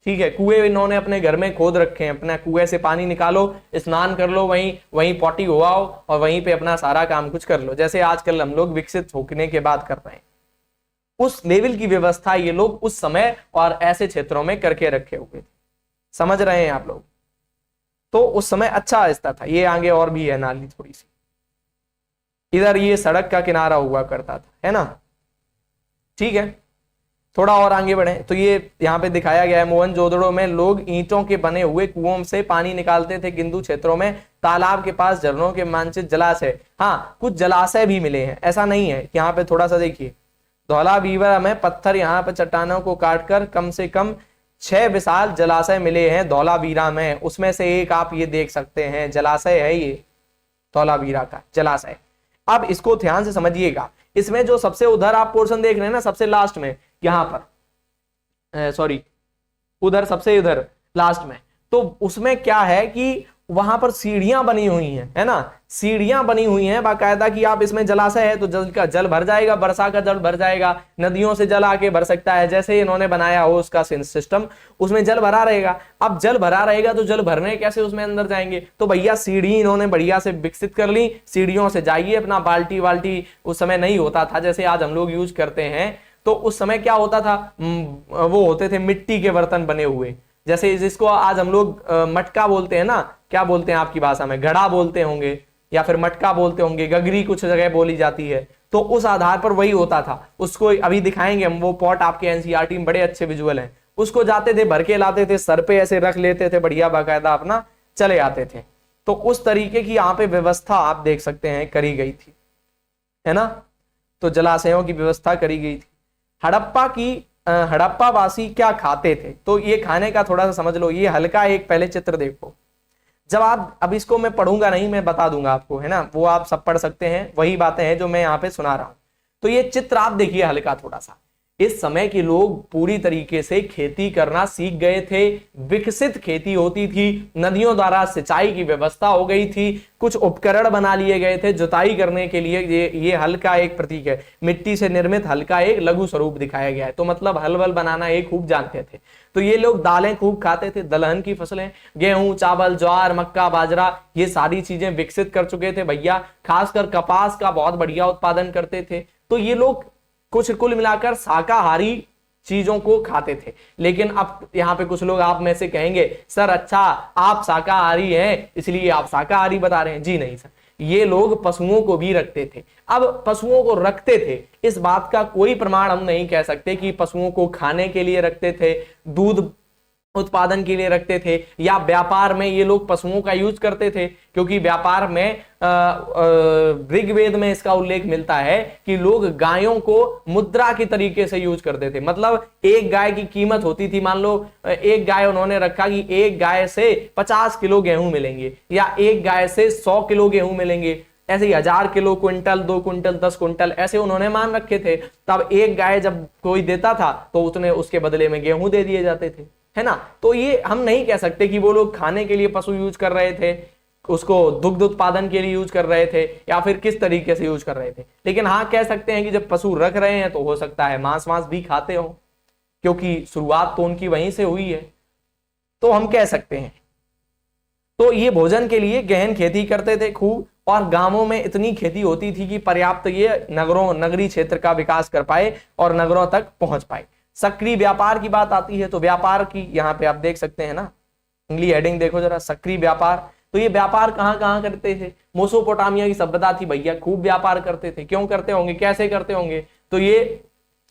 ठीक है, कुएं इन्होंने अपने घर में खोद रखे हैं, अपना कुएं से पानी निकालो, स्नान कर लो, वहीं वहीं पॉटी हुआओ और वहीं पे अपना सारा काम कुछ कर लो, जैसे आजकल हम लोग विकसित होने के बाद कर रहे हैं। उस लेवल की व्यवस्था ये लोग उस समय और ऐसे क्षेत्रों में करके रखे हुए थे। समझ रहे हैं आप लोग? तो उस समय अच्छा रिश्ता था। ये आगे और भी है नाली थोड़ी सी, इधर ये सड़क का किनारा हुआ करता था, है ना? ठीक है, थोड़ा और आगे बढ़े तो ये यहाँ पे दिखाया गया है, मोहनजोदड़ो में लोग ईंटों के बने हुए कुओं से पानी निकालते थे। किंतु क्षेत्रों में तालाब के पास झरनों के मानचित्र, जलाशय, हाँ कुछ जलाशय भी मिले हैं, ऐसा नहीं है। यहाँ पे थोड़ा सा देखिए, धौलावीरा में पत्थर, यहाँ पे चट्टानों को काटकर कम से कम 6 विशाल जलाशय मिले हैं धौलावीरा में। उसमें से एक आप ये देख सकते हैं जलाशय है, ये धौलावीरा का जलाशय। अब इसको ध्यान से समझिएगा, इसमें जो सबसे उधर आप पोर्शन देख रहे हैं ना, सबसे लास्ट में यहां पर, सॉरी उधर सबसे उधर लास्ट में, तो उसमें क्या है कि वहां पर सीढ़ियां बनी हुई हैं, है ना? सीढ़ियां बनी हुई हैं बाकायदा कि आप, इसमें जलाशय है तो जल का जल भर जाएगा, वर्षा का जल भर जाएगा, नदियों से जल आके भर सकता है, जैसे इन्होंने बनाया हो उसका सिस्टम, उसमें जल भरा रहेगा। अब जल भरा रहेगा तो जल भरने कैसे उसमें अंदर जाएंगे? तो भैया सीढ़ी इन्होंने बढ़िया से विकसित कर ली, सीढ़ियों से जाइए, अपना बाल्टी वाल्टी उस समय नहीं होता था जैसे आज हम लोग यूज करते हैं, तो उस समय क्या होता था, वो होते थे मिट्टी के बर्तन बने हुए, जैसे जिसको आज हम लोग मटका बोलते हैं ना, क्या बोलते हैं आपकी भाषा में, घड़ा बोलते होंगे या फिर मटका बोलते होंगे, गगरी कुछ जगह बोली जाती है। तो उस आधार पर वही होता था, उसको अभी दिखाएंगे हम, वो पॉट आपके एनसीईआरटी में बड़े अच्छे विजुअल हैं। उसको जाते थे, भर के लाते थे, सर पे ऐसे रख लेते थे, बढ़िया बाकायदा अपना चले आते थे। तो उस तरीके की यहाँ पे व्यवस्था आप देख सकते हैं करी गई थी, है ना? तो जलाशयों की व्यवस्था करी गई थी। हड़प्पा वासी क्या खाते थे, तो ये खाने का थोड़ा सा समझ लो। ये हल्का एक पहले चित्र देखो, जब आप, अब इसको मैं पढ़ूंगा नहीं, मैं बता दूंगा आपको, है ना? वो आप सब पढ़ सकते हैं, वही बातें हैं जो मैं यहाँ पे सुना रहा हूं। तो ये चित्र आप देखिए हल्का थोड़ा सा, इस समय के लोग पूरी तरीके से खेती करना सीख गए थे, विकसित खेती होती थी, नदियों द्वारा सिंचाई की व्यवस्था हो गई थी, कुछ उपकरण बना लिए गए थे जुताई करने के लिए। ये हल का एक प्रतीक है, मिट्टी से निर्मित हल का एक लघु स्वरूप दिखाया गया है, तो मतलब हल वल बनाना ये खूब जानते थे। तो ये लोग दालें खूब खाते थे, दलहन की फसलें, गेहूं, चावल, ज्वार, मक्का, बाजरा, ये सारी चीजें विकसित कर चुके थे भैया। खासकर कपास का बहुत बढ़िया उत्पादन करते थे। तो ये लोग कुछ कुल मिलाकर शाकाहारी चीजों को खाते थे। लेकिन अब यहाँ पे कुछ लोग आप में से कहेंगे, सर अच्छा आप शाकाहारी हैं इसलिए आप शाकाहारी बता रहे हैं। जी नहीं सर, ये लोग पशुओं को भी रखते थे। अब पशुओं को रखते थे, इस बात का कोई प्रमाण हम नहीं कह सकते कि पशुओं को खाने के लिए रखते थे, दूध उत्पादन के लिए रखते थे, या व्यापार में ये लोग पशुओं का यूज करते थे। क्योंकि व्यापार में ऋग्वेद में इसका उल्लेख मिलता है कि लोग गायों को मुद्रा की तरीके से यूज करते थे। मतलब एक गाय की कीमत होती थी, मान लो एक गाय उन्होंने रखा कि एक गाय से 50 किलो गेहूं मिलेंगे, या एक गाय से 100 किलो गेहूं मिलेंगे, ऐसे ही 1000 किलो, क्विंटल, 2 क्विंटल, 10 क्विंटल, ऐसे उन्होंने मान रखे थे। तब एक गाय जब कोई देता था तो उसने उसके बदले में गेहूं दे दिए जाते थे, है ना? तो ये हम नहीं कह सकते कि वो लोग खाने के लिए पशु यूज कर रहे थे, उसको दुग्ध उत्पादन के लिए यूज कर रहे थे, या फिर किस तरीके से यूज कर रहे थे। लेकिन हाँ कह सकते हैं कि जब पशु रख रहे हैं तो हो सकता है मांस वांस भी खाते हो, क्योंकि शुरुआत तो उनकी वहीं से हुई है, तो हम कह सकते हैं। तो ये भोजन के लिए गहन खेती करते थे खूब, और गांवों में इतनी खेती होती थी कि पर्याप्त ये नगरीय क्षेत्र का विकास कर पाए और नगरों तक पहुंच पाए। सक्रिय व्यापार की बात आती है तो व्यापार की यहाँ पे आप देख सकते हैं ना, इंग्लिश हेडिंग देखो जरा, सक्रिय व्यापार। तो ये व्यापार कहाँ कहाँ करते थे? मेसोपोटामिया की सभ्यता थी भैया, खूब व्यापार करते थे। क्यों करते होंगे, कैसे करते होंगे? तो ये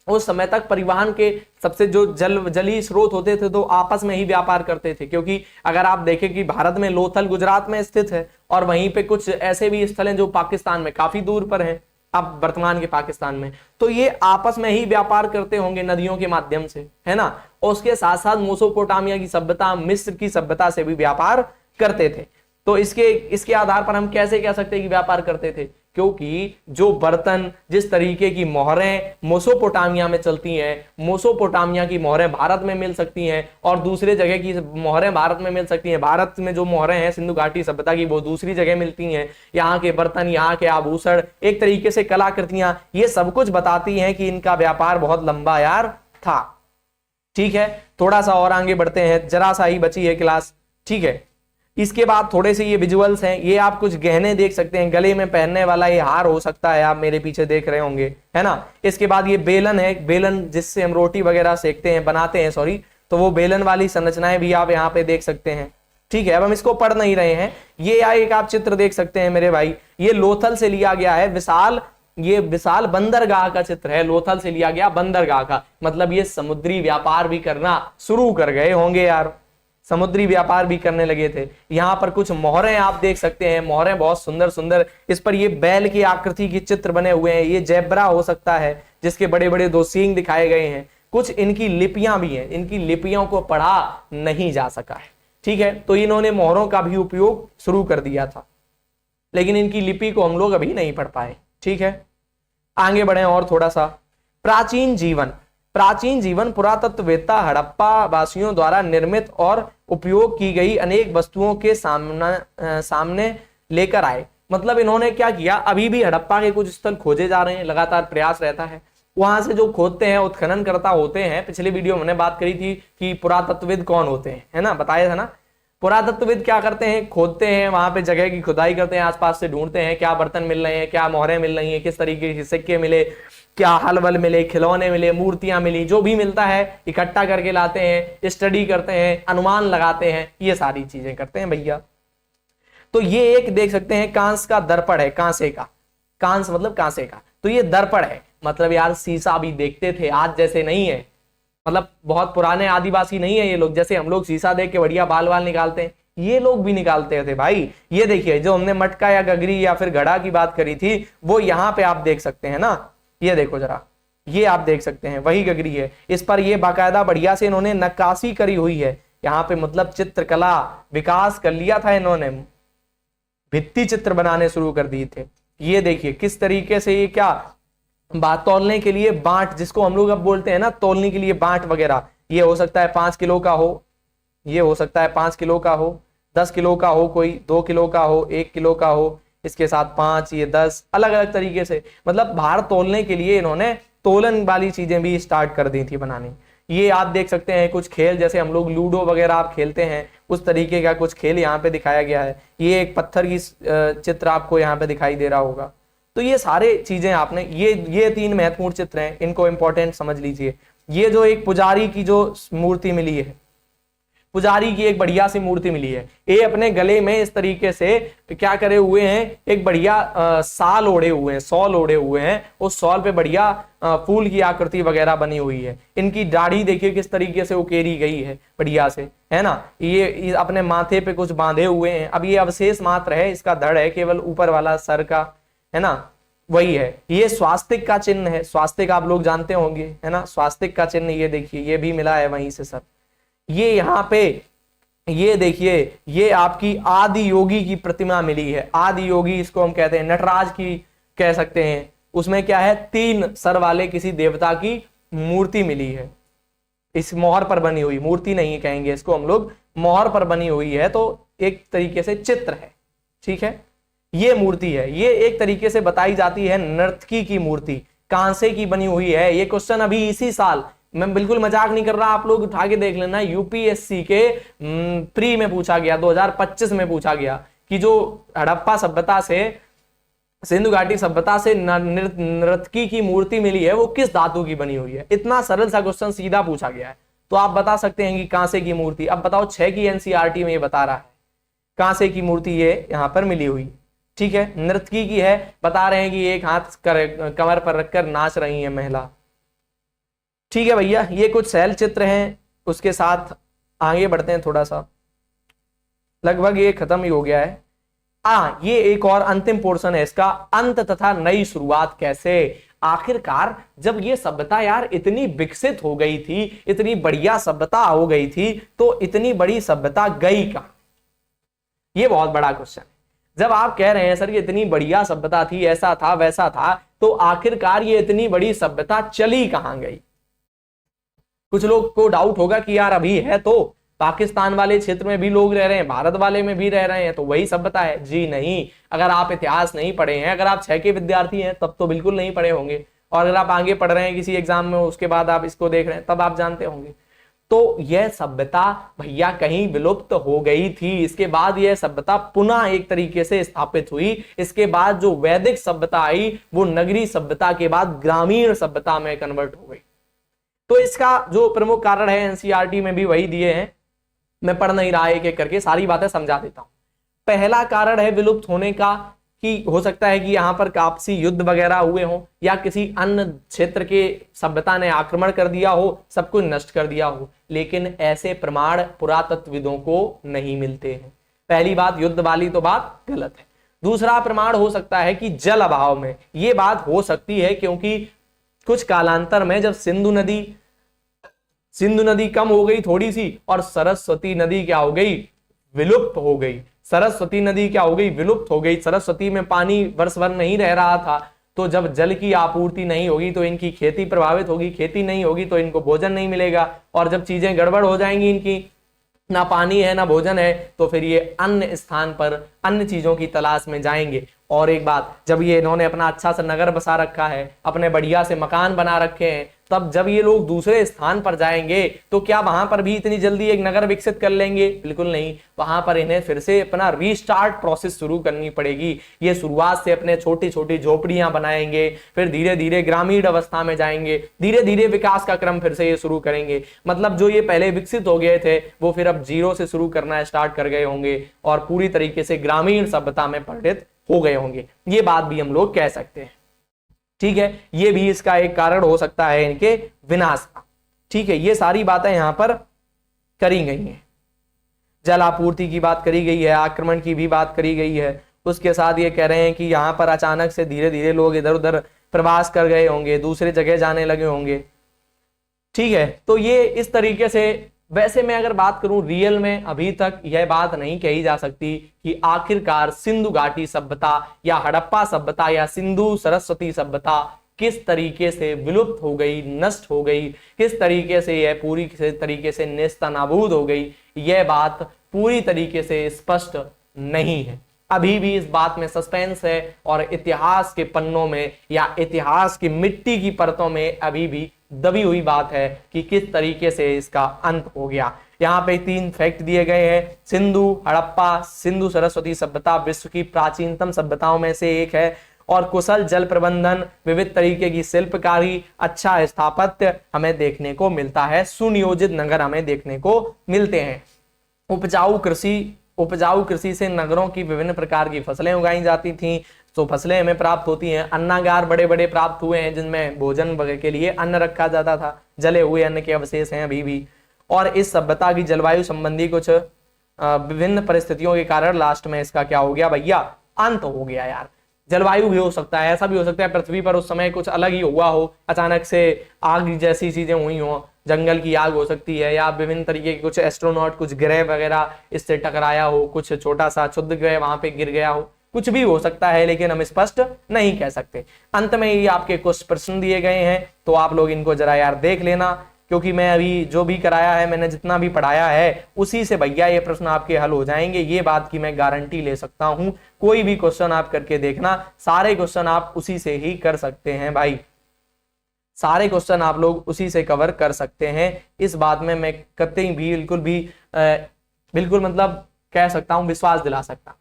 उस समय तक परिवहन के सबसे जो जलीय स्रोत होते थे तो आपस में ही व्यापार करते थे, क्योंकि अगर आप देखें कि भारत में लोथल गुजरात में स्थित है, और वहीं पे कुछ ऐसे भी स्थल हैं जो पाकिस्तान में काफी दूर पर हैं, अब वर्तमान के पाकिस्तान में, तो ये आपस में ही व्यापार करते होंगे नदियों के माध्यम से, है ना। और उसके साथ साथ मेसोपोटामिया की सभ्यता, मिस्र की सभ्यता से भी व्यापार करते थे। तो इसके आधार पर हम कैसे कह सकते हैं कि व्यापार करते थे? क्योंकि जो बर्तन, जिस तरीके की मोहरें मेसोपोटामिया में चलती हैं, मेसोपोटामिया की मोहरें भारत में मिल सकती हैं, और दूसरे जगह की मोहरें भारत में मिल सकती हैं। भारत में जो मोहरें हैं सिंधु घाटी सभ्यता की, वो दूसरी जगह मिलती हैं। यहाँ के बर्तन, यहाँ के आभूषण, एक तरीके से कलाकृतियां, ये सब कुछ बताती हैं कि इनका व्यापार बहुत लंबा यार था। ठीक है, थोड़ा सा और आगे बढ़ते हैं, जरा सा ही बची है क्लास। ठीक है, इसके बाद थोड़े से ये विजुअल्स हैं, ये आप कुछ गहने देख सकते हैं, गले में पहनने वाला ये हार हो सकता है, आप मेरे पीछे देख रहे होंगे, है ना। इसके बाद ये बेलन है, बेलन जिससे हम रोटी वगैरह सेकते हैं, बनाते हैं सॉरी, तो वो बेलन वाली संरचनाएं भी आप यहाँ पे देख सकते हैं। ठीक है, अब हम इसको पढ़ नहीं रहे हैं। ये एक आप चित्र देख सकते हैं मेरे भाई, ये लोथल से लिया गया है, ये विशाल बंदरगाह का चित्र है, लोथल से लिया गया बंदरगाह का, मतलब ये समुद्री व्यापार भी करना शुरू कर गए होंगे यार, समुद्री व्यापार भी करने लगे थे। यहाँ पर कुछ मोहरें आप देख सकते हैं, मोहरें बहुत सुंदर सुंदर, इस पर ये बैल की आकृति के चित्र बने हुए हैं, ये जेब्रा हो सकता है जिसके बड़े बड़े 2 सींग दिखाए गए हैं। कुछ इनकी लिपियां भी हैं, इनकी लिपियों को पढ़ा नहीं जा सका है। ठीक है, तो इन्होंने मोहरों का भी उपयोग शुरू कर दिया था, लेकिन इनकी लिपि को हम लोग अभी नहीं पढ़ पाए। ठीक है, आगे बढ़े और थोड़ा सा। प्राचीन जीवन पुरातत्ववेत्ता हड़प्पा वासियों द्वारा निर्मित और उपयोग की गई अनेक वस्तुओं के सामने लेकर आए। मतलब इन्होंने क्या किया, अभी भी हड़प्पा के कुछ स्थल खोजे जा रहे हैं, लगातार प्रयास रहता है। वहां से जो खोदते हैं, उत्खनन करता होते हैं, पिछले वीडियो में मैंने बात करी थी कि पुरातत्वविद कौन होते हैं, है ना, बताया था ना। पुरातत्वविद क्या करते हैं, खोदते हैं, वहां पे जगह की खुदाई करते हैं, आसपास से ढूंढते हैं क्या बर्तन मिल रहे हैं, क्या मोहरें मिल रही हैं, किस तरीके के सिक्के मिले, क्या हलवल मिले, खिलौने मिले, मूर्तियां मिली, जो भी मिलता है इकट्ठा करके लाते हैं, स्टडी करते हैं, अनुमान लगाते हैं, ये सारी चीजें करते हैं भैया। तो ये एक देख सकते हैं कांस का दर्पण है, कांसे का, कांस मतलब कांसे का, तो ये दर्पण है, मतलब यार शीशा भी देखते थे, आज जैसे नहीं है, मतलब बहुत पुराने आदिवासी नहीं है ये लोग, जैसे हम लोग शीशा देख के बढ़िया बाल बाल निकालते हैं, ये लोग भी निकालते थे भाई। ये देखिए, जो हमने मटका या गगरी या फिर घड़ा की बात करी थी, वो यहाँ पे आप देख सकते हैं ना, ये देखो जरा, ये आप देख सकते हैं, वही गगरी है। इस पर ये बाकायदा बढ़िया से इन्होंने नक्काशी करी हुई है, यहाँ पे मतलब चित्रकला विकास कर लिया था इन्होंने, भित्ति चित्र बनाने शुरू कर दिए थे। ये देखिए किस तरीके से, ये क्या बात तौलने के लिए बांट, जिसको हम लोग अब बोलते हैं ना तौलने के लिए बांट वगैरह, ये हो सकता है 5 किलो का हो, ये हो सकता है 5 किलो का हो, 10 किलो का हो, कोई 2 किलो का हो, 1 किलो का हो, इसके साथ 5, ये 10, अलग अलग तरीके से, मतलब भार तौलने के लिए इन्होंने तोलन वाली चीजें भी स्टार्ट कर दी थी बनानी। ये आप देख सकते हैं कुछ खेल, जैसे हम लोग लूडो वगैरह आप खेलते हैं, उस तरीके का कुछ खेल यहाँ पे दिखाया गया है। ये एक पत्थर की चित्र आपको यहाँ पे दिखाई दे रहा होगा। तो ये सारे चीजें आपने, ये 3 महत्वपूर्ण चित्र हैं, इनको इंपॉर्टेंट समझ लीजिए। ये जो एक पुजारी की जो मूर्ति मिली है, पुजारी की एक बढ़िया सी मूर्ति मिली है, ये अपने गले में इस तरीके से क्या करे हुए हैं, एक बढ़िया साल ओढ़े हुए हैं, सॉल ओढ़े हुए हैं, उस सॉल पे बढ़िया फूल की आकृति वगैरह बनी हुई है। इनकी दाढ़ी देखिए किस तरीके से उकेरी गई है बढ़िया से, है ना। ये अपने माथे पे कुछ बांधे हुए हैं। अब ये अवशेष मात्र है, इसका धड़ है केवल ऊपर वाला सर का, है ना, वही है। ये स्वास्तिक का चिन्ह है, स्वास्तिक आप लोग जानते होंगे, है ना, स्वास्तिक का चिन्ह ये देखिए, ये भी मिला है वहीं से सर। ये यहाँ पे ये देखिए, ये आपकी आदि योगी की प्रतिमा मिली है। आदि योगी इसको हम कहते हैं, नटराज की कह सकते हैं। उसमें क्या है, 3 सर वाले किसी देवता की मूर्ति मिली है, इस मोहर पर बनी हुई, मूर्ति नहीं कहेंगे इसको हम लोग, मोहर पर बनी हुई है, तो एक तरीके से चित्र है। ठीक है, ये मूर्ति है, ये एक तरीके से बताई जाती है नर्तकी की मूर्ति, कांसे की बनी हुई है। ये क्वेश्चन अभी इसी साल मैं बिल्कुल मजाक नहीं कर रहा, आप लोग उठा के देख लेना, यूपीएससी के प्री में पूछा गया, 2025 में पूछा गया कि जो हड़प्पा सभ्यता से, सिंधु घाटी सभ्यता से नर्तकी की मूर्ति मिली है वो किस धातु की बनी हुई है। इतना सरल सा क्वेश्चन सीधा पूछा गया है, तो आप बता सकते हैं कि कांसे की मूर्ति। अब बताओ 6 की एनसीईआरटी में ये बता रहा है कांसे की मूर्ति ये यहां पर मिली हुई, ठीक है, नर्तकी की है, बता रहे हैं कि एक हाथ कमर पर रखकर नाच रही है महिला। ठीक है भैया, ये कुछ शैल चित्र हैं, उसके साथ आगे बढ़ते हैं थोड़ा सा, लगभग ये खत्म ही हो गया है। ये एक और अंतिम पोर्शन है इसका, अंत तथा नई शुरुआत कैसे। आखिरकार जब ये सभ्यता यार इतनी विकसित हो गई थी, इतनी बढ़िया सभ्यता हो गई थी, तो इतनी बड़ी सभ्यता गई कहां, ये बहुत बड़ा क्वेश्चन है। जब आप कह रहे हैं सर कि इतनी बढ़िया सभ्यता थी, ऐसा था वैसा था, तो आखिरकार ये इतनी बड़ी सभ्यता चली कहां गई। कुछ लोग को डाउट होगा कि यार अभी है तो पाकिस्तान वाले क्षेत्र में भी लोग रह रहे हैं, भारत वाले में भी रह रहे हैं, तो वही सभ्यता है। जी नहीं, अगर आप इतिहास नहीं पढ़े हैं, अगर आप 6 के विद्यार्थी हैं तब तो बिल्कुल नहीं पढ़े होंगे, और अगर आप आगे पढ़ रहे हैं किसी एग्जाम में, उसके बाद आप इसको देख रहे हैं, तब आप जानते होंगे। तो यह सभ्यता भैया कहीं विलुप्त हो गई थी, इसके बाद यह सभ्यता पुनः एक तरीके से स्थापित हुई। इसके बाद जो वैदिक सभ्यता आई वो नगरी सभ्यता के बाद ग्रामीण सभ्यता में कन्वर्ट हो गई। तो इसका जो प्रमुख कारण है एनसीईआरटी में भी वही दिए हैं, मैं पढ़ नहीं रहा एक एक करके, सारी बातें समझा देता हूं। पहला कारण है विलुप्त होने का कि हो सकता है कि यहां पर आपसी युद्ध वगैरह हुए हों, या किसी अन्य क्षेत्र के सभ्यता ने आक्रमण कर दिया हो, सब कुछ नष्ट कर दिया हो, लेकिन ऐसे प्रमाण पुरातत्वविदों को नहीं मिलते हैं। पहली बात, युद्ध वाली तो बात गलत है। दूसरा प्रमाण हो सकता है कि जल अभाव में, ये बात हो सकती है क्योंकि कुछ कालांतर में जब सिंधु नदी कम हो गई थोड़ी सी, और सरस्वती नदी क्या हो गई, विलुप्त हो गई। सरस्वती नदी क्या हो गई, विलुप्त हो गई। सरस्वती में पानी वर्ष भर नहीं रह रहा था, तो जब जल की आपूर्ति नहीं होगी तो इनकी खेती प्रभावित होगी, खेती नहीं होगी तो इनको भोजन नहीं मिलेगा, और जब चीजें गड़बड़ हो जाएंगी, इनकी ना पानी है ना भोजन है, तो फिर ये अन्य स्थान पर अन्य चीजों की तलाश में जाएंगे। और एक बात, जब ये इन्होंने अपना अच्छा सा नगर बसा रखा है, अपने बढ़िया से मकान बना रखे हैं, तब जब ये लोग दूसरे स्थान पर जाएंगे तो क्या वहां पर भी इतनी जल्दी एक नगर विकसित कर लेंगे? बिल्कुल नहीं। वहां पर इन्हें फिर से अपना रीस्टार्ट प्रोसेस शुरू करनी पड़ेगी। ये शुरुआत से अपने छोटी छोटी झोपड़ियां बनाएंगे, फिर धीरे धीरे ग्रामीण अवस्था में जाएंगे, धीरे धीरे विकास का क्रम फिर से ये शुरू करेंगे। मतलब जो ये पहले विकसित हो गए थे वो फिर अब जीरो से शुरू करना स्टार्ट कर गए होंगे और पूरी तरीके से ग्रामीण सभ्यता में परिणत हो गए होंगे। ये बात भी हम लोग कह सकते हैं। ठीक है, ये भी इसका एक कारण हो सकता है इनके विनाश का। ठीक है, ये सारी बातें यहां पर करी गई हैं। जल आपूर्ति की बात करी गई है, आक्रमण की भी बात करी गई है। उसके साथ ये कह रहे हैं कि यहां पर अचानक से धीरे धीरे लोग इधर उधर प्रवास कर गए होंगे, दूसरे जगह जाने लगे होंगे। ठीक है, तो ये इस तरीके से, वैसे मैं अगर बात करूं रियल में अभी तक यह बात नहीं कही जा सकती कि आखिरकार सिंधु घाटी सभ्यता या हड़प्पा सभ्यता या सिंधु सरस्वती सभ्यता किस तरीके से विलुप्त हो गई, नष्ट हो गई, किस तरीके से यह पूरी तरीके से नेस्तनाबूद हो गई। यह बात पूरी तरीके से स्पष्ट नहीं है। अभी भी इस बात में सस्पेंस है और इतिहास के पन्नों में या इतिहास की मिट्टी की परतों में अभी भी दबी हुई बात है कि किस तरीके से इसका अंत हो गया। यहाँ पे 3 फैक्ट दिए गए हैं। सिंधु हड़प्पा सिंधु सरस्वती सभ्यता विश्व की प्राचीनतम सभ्यताओं में से एक है और कुशल जल प्रबंधन, विविध तरीके की शिल्पकारी, अच्छा स्थापत्य हमें देखने को मिलता है, सुनियोजित नगर हमें देखने को मिलते हैं। उपजाऊ कृषि से नगरों की विभिन्न प्रकार की फसलें उगाई जाती थीं, तो फसलें हमें प्राप्त होती हैं। अन्नागार बड़े बड़े प्राप्त हुए हैं जिनमें भोजन वगैरह के लिए अन्न रखा जाता था। जले हुए अन्न के अवशेष हैं अभी भी। और इस सभ्यता की जलवायु संबंधी कुछ विभिन्न परिस्थितियों के कारण लास्ट में इसका क्या हो गया भैया, अंत हो गया यार। जलवायु भी हो सकता है, ऐसा भी हो सकता है पृथ्वी पर उस समय कुछ अलग ही हुआ हो, अचानक से आग जैसी चीजें हुई हो, जंगल की आग हो सकती है, या विभिन्न तरीके के कुछ एस्ट्रोनॉट, कुछ ग्रह वगैरह इससे टकराया हो, कुछ छोटा सा क्षुद्र ग्रह वहां पे गिर गया हो, कुछ भी हो सकता है, लेकिन हम स्पष्ट नहीं कह सकते। अंत में ये आपके कुछ प्रश्न दिए गए हैं, तो आप लोग इनको जरा यार देख लेना, क्योंकि मैं अभी जो भी कराया है, मैंने जितना भी पढ़ाया है उसी से भैया ये प्रश्न आपके हल हो जाएंगे। ये बात की मैं गारंटी ले सकता हूं। कोई भी क्वेश्चन आप करके देखना, सारे क्वेश्चन आप उसी से ही कर सकते हैं भाई। सारे क्वेश्चन आप लोग उसी से कवर कर सकते हैं। इस बात में मैं कतई भी बिल्कुल मतलब कह सकता हूं, विश्वास दिला सकता हूं।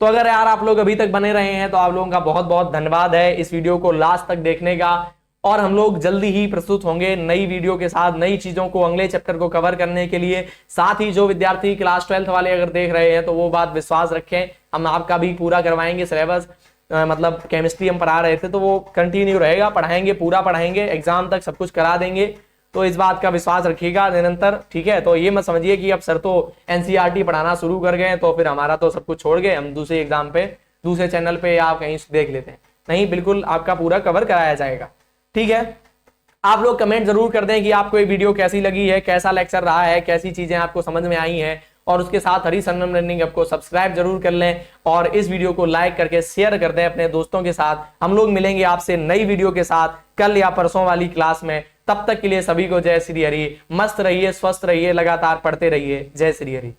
तो अगर यार आप लोग अभी तक बने रहे हैं तो आप लोगों का बहुत बहुत धन्यवाद है इस वीडियो को लास्ट तक देखने का। और हम लोग जल्दी ही प्रस्तुत होंगे नई वीडियो के साथ, नई चीजों को, अगले चैप्टर को कवर करने के लिए। साथ ही जो विद्यार्थी क्लास 12th वाले अगर देख रहे हैं तो वो बात विश्वास रखें, हम आपका भी पूरा करवाएंगे सिलेबस। मतलब केमिस्ट्री हम पढ़ा रहे थे तो वो कंटिन्यू रहेगा, पढ़ाएंगे, पूरा पढ़ाएंगे, एग्जाम तक सब कुछ करा देंगे। तो इस बात का विश्वास रखिएगा निरंतर, ठीक है। तो ये मत समझिए कि अब सर तो एनसीईआरटी पढ़ाना शुरू कर गए तो फिर हमारा तो सब कुछ छोड़ गए, हम दूसरे एग्जाम पे दूसरे चैनल पे या कहीं देख लेते हैं। नहीं, बिल्कुल आपका पूरा कवर कराया जाएगा, ठीक है। आप लोग कमेंट जरूर कर दें कि आपको ये वीडियो कैसी लगी है, कैसा लेक्चर रहा है, कैसी चीजें आपको समझ में आई हैं। और उसके साथ हरी संगम लर्निंग ऐप को सब्सक्राइब जरूर कर लें और इस वीडियो को लाइक करके शेयर कर दें अपने दोस्तों के साथ। हम लोग मिलेंगे आपसे नई वीडियो के साथ कल या परसों वाली क्लास में। तब तक के लिए सभी को जय श्री हरि। मस्त रहिए, स्वस्थ रहिए, लगातार पढ़ते रहिए। जय श्री हरि।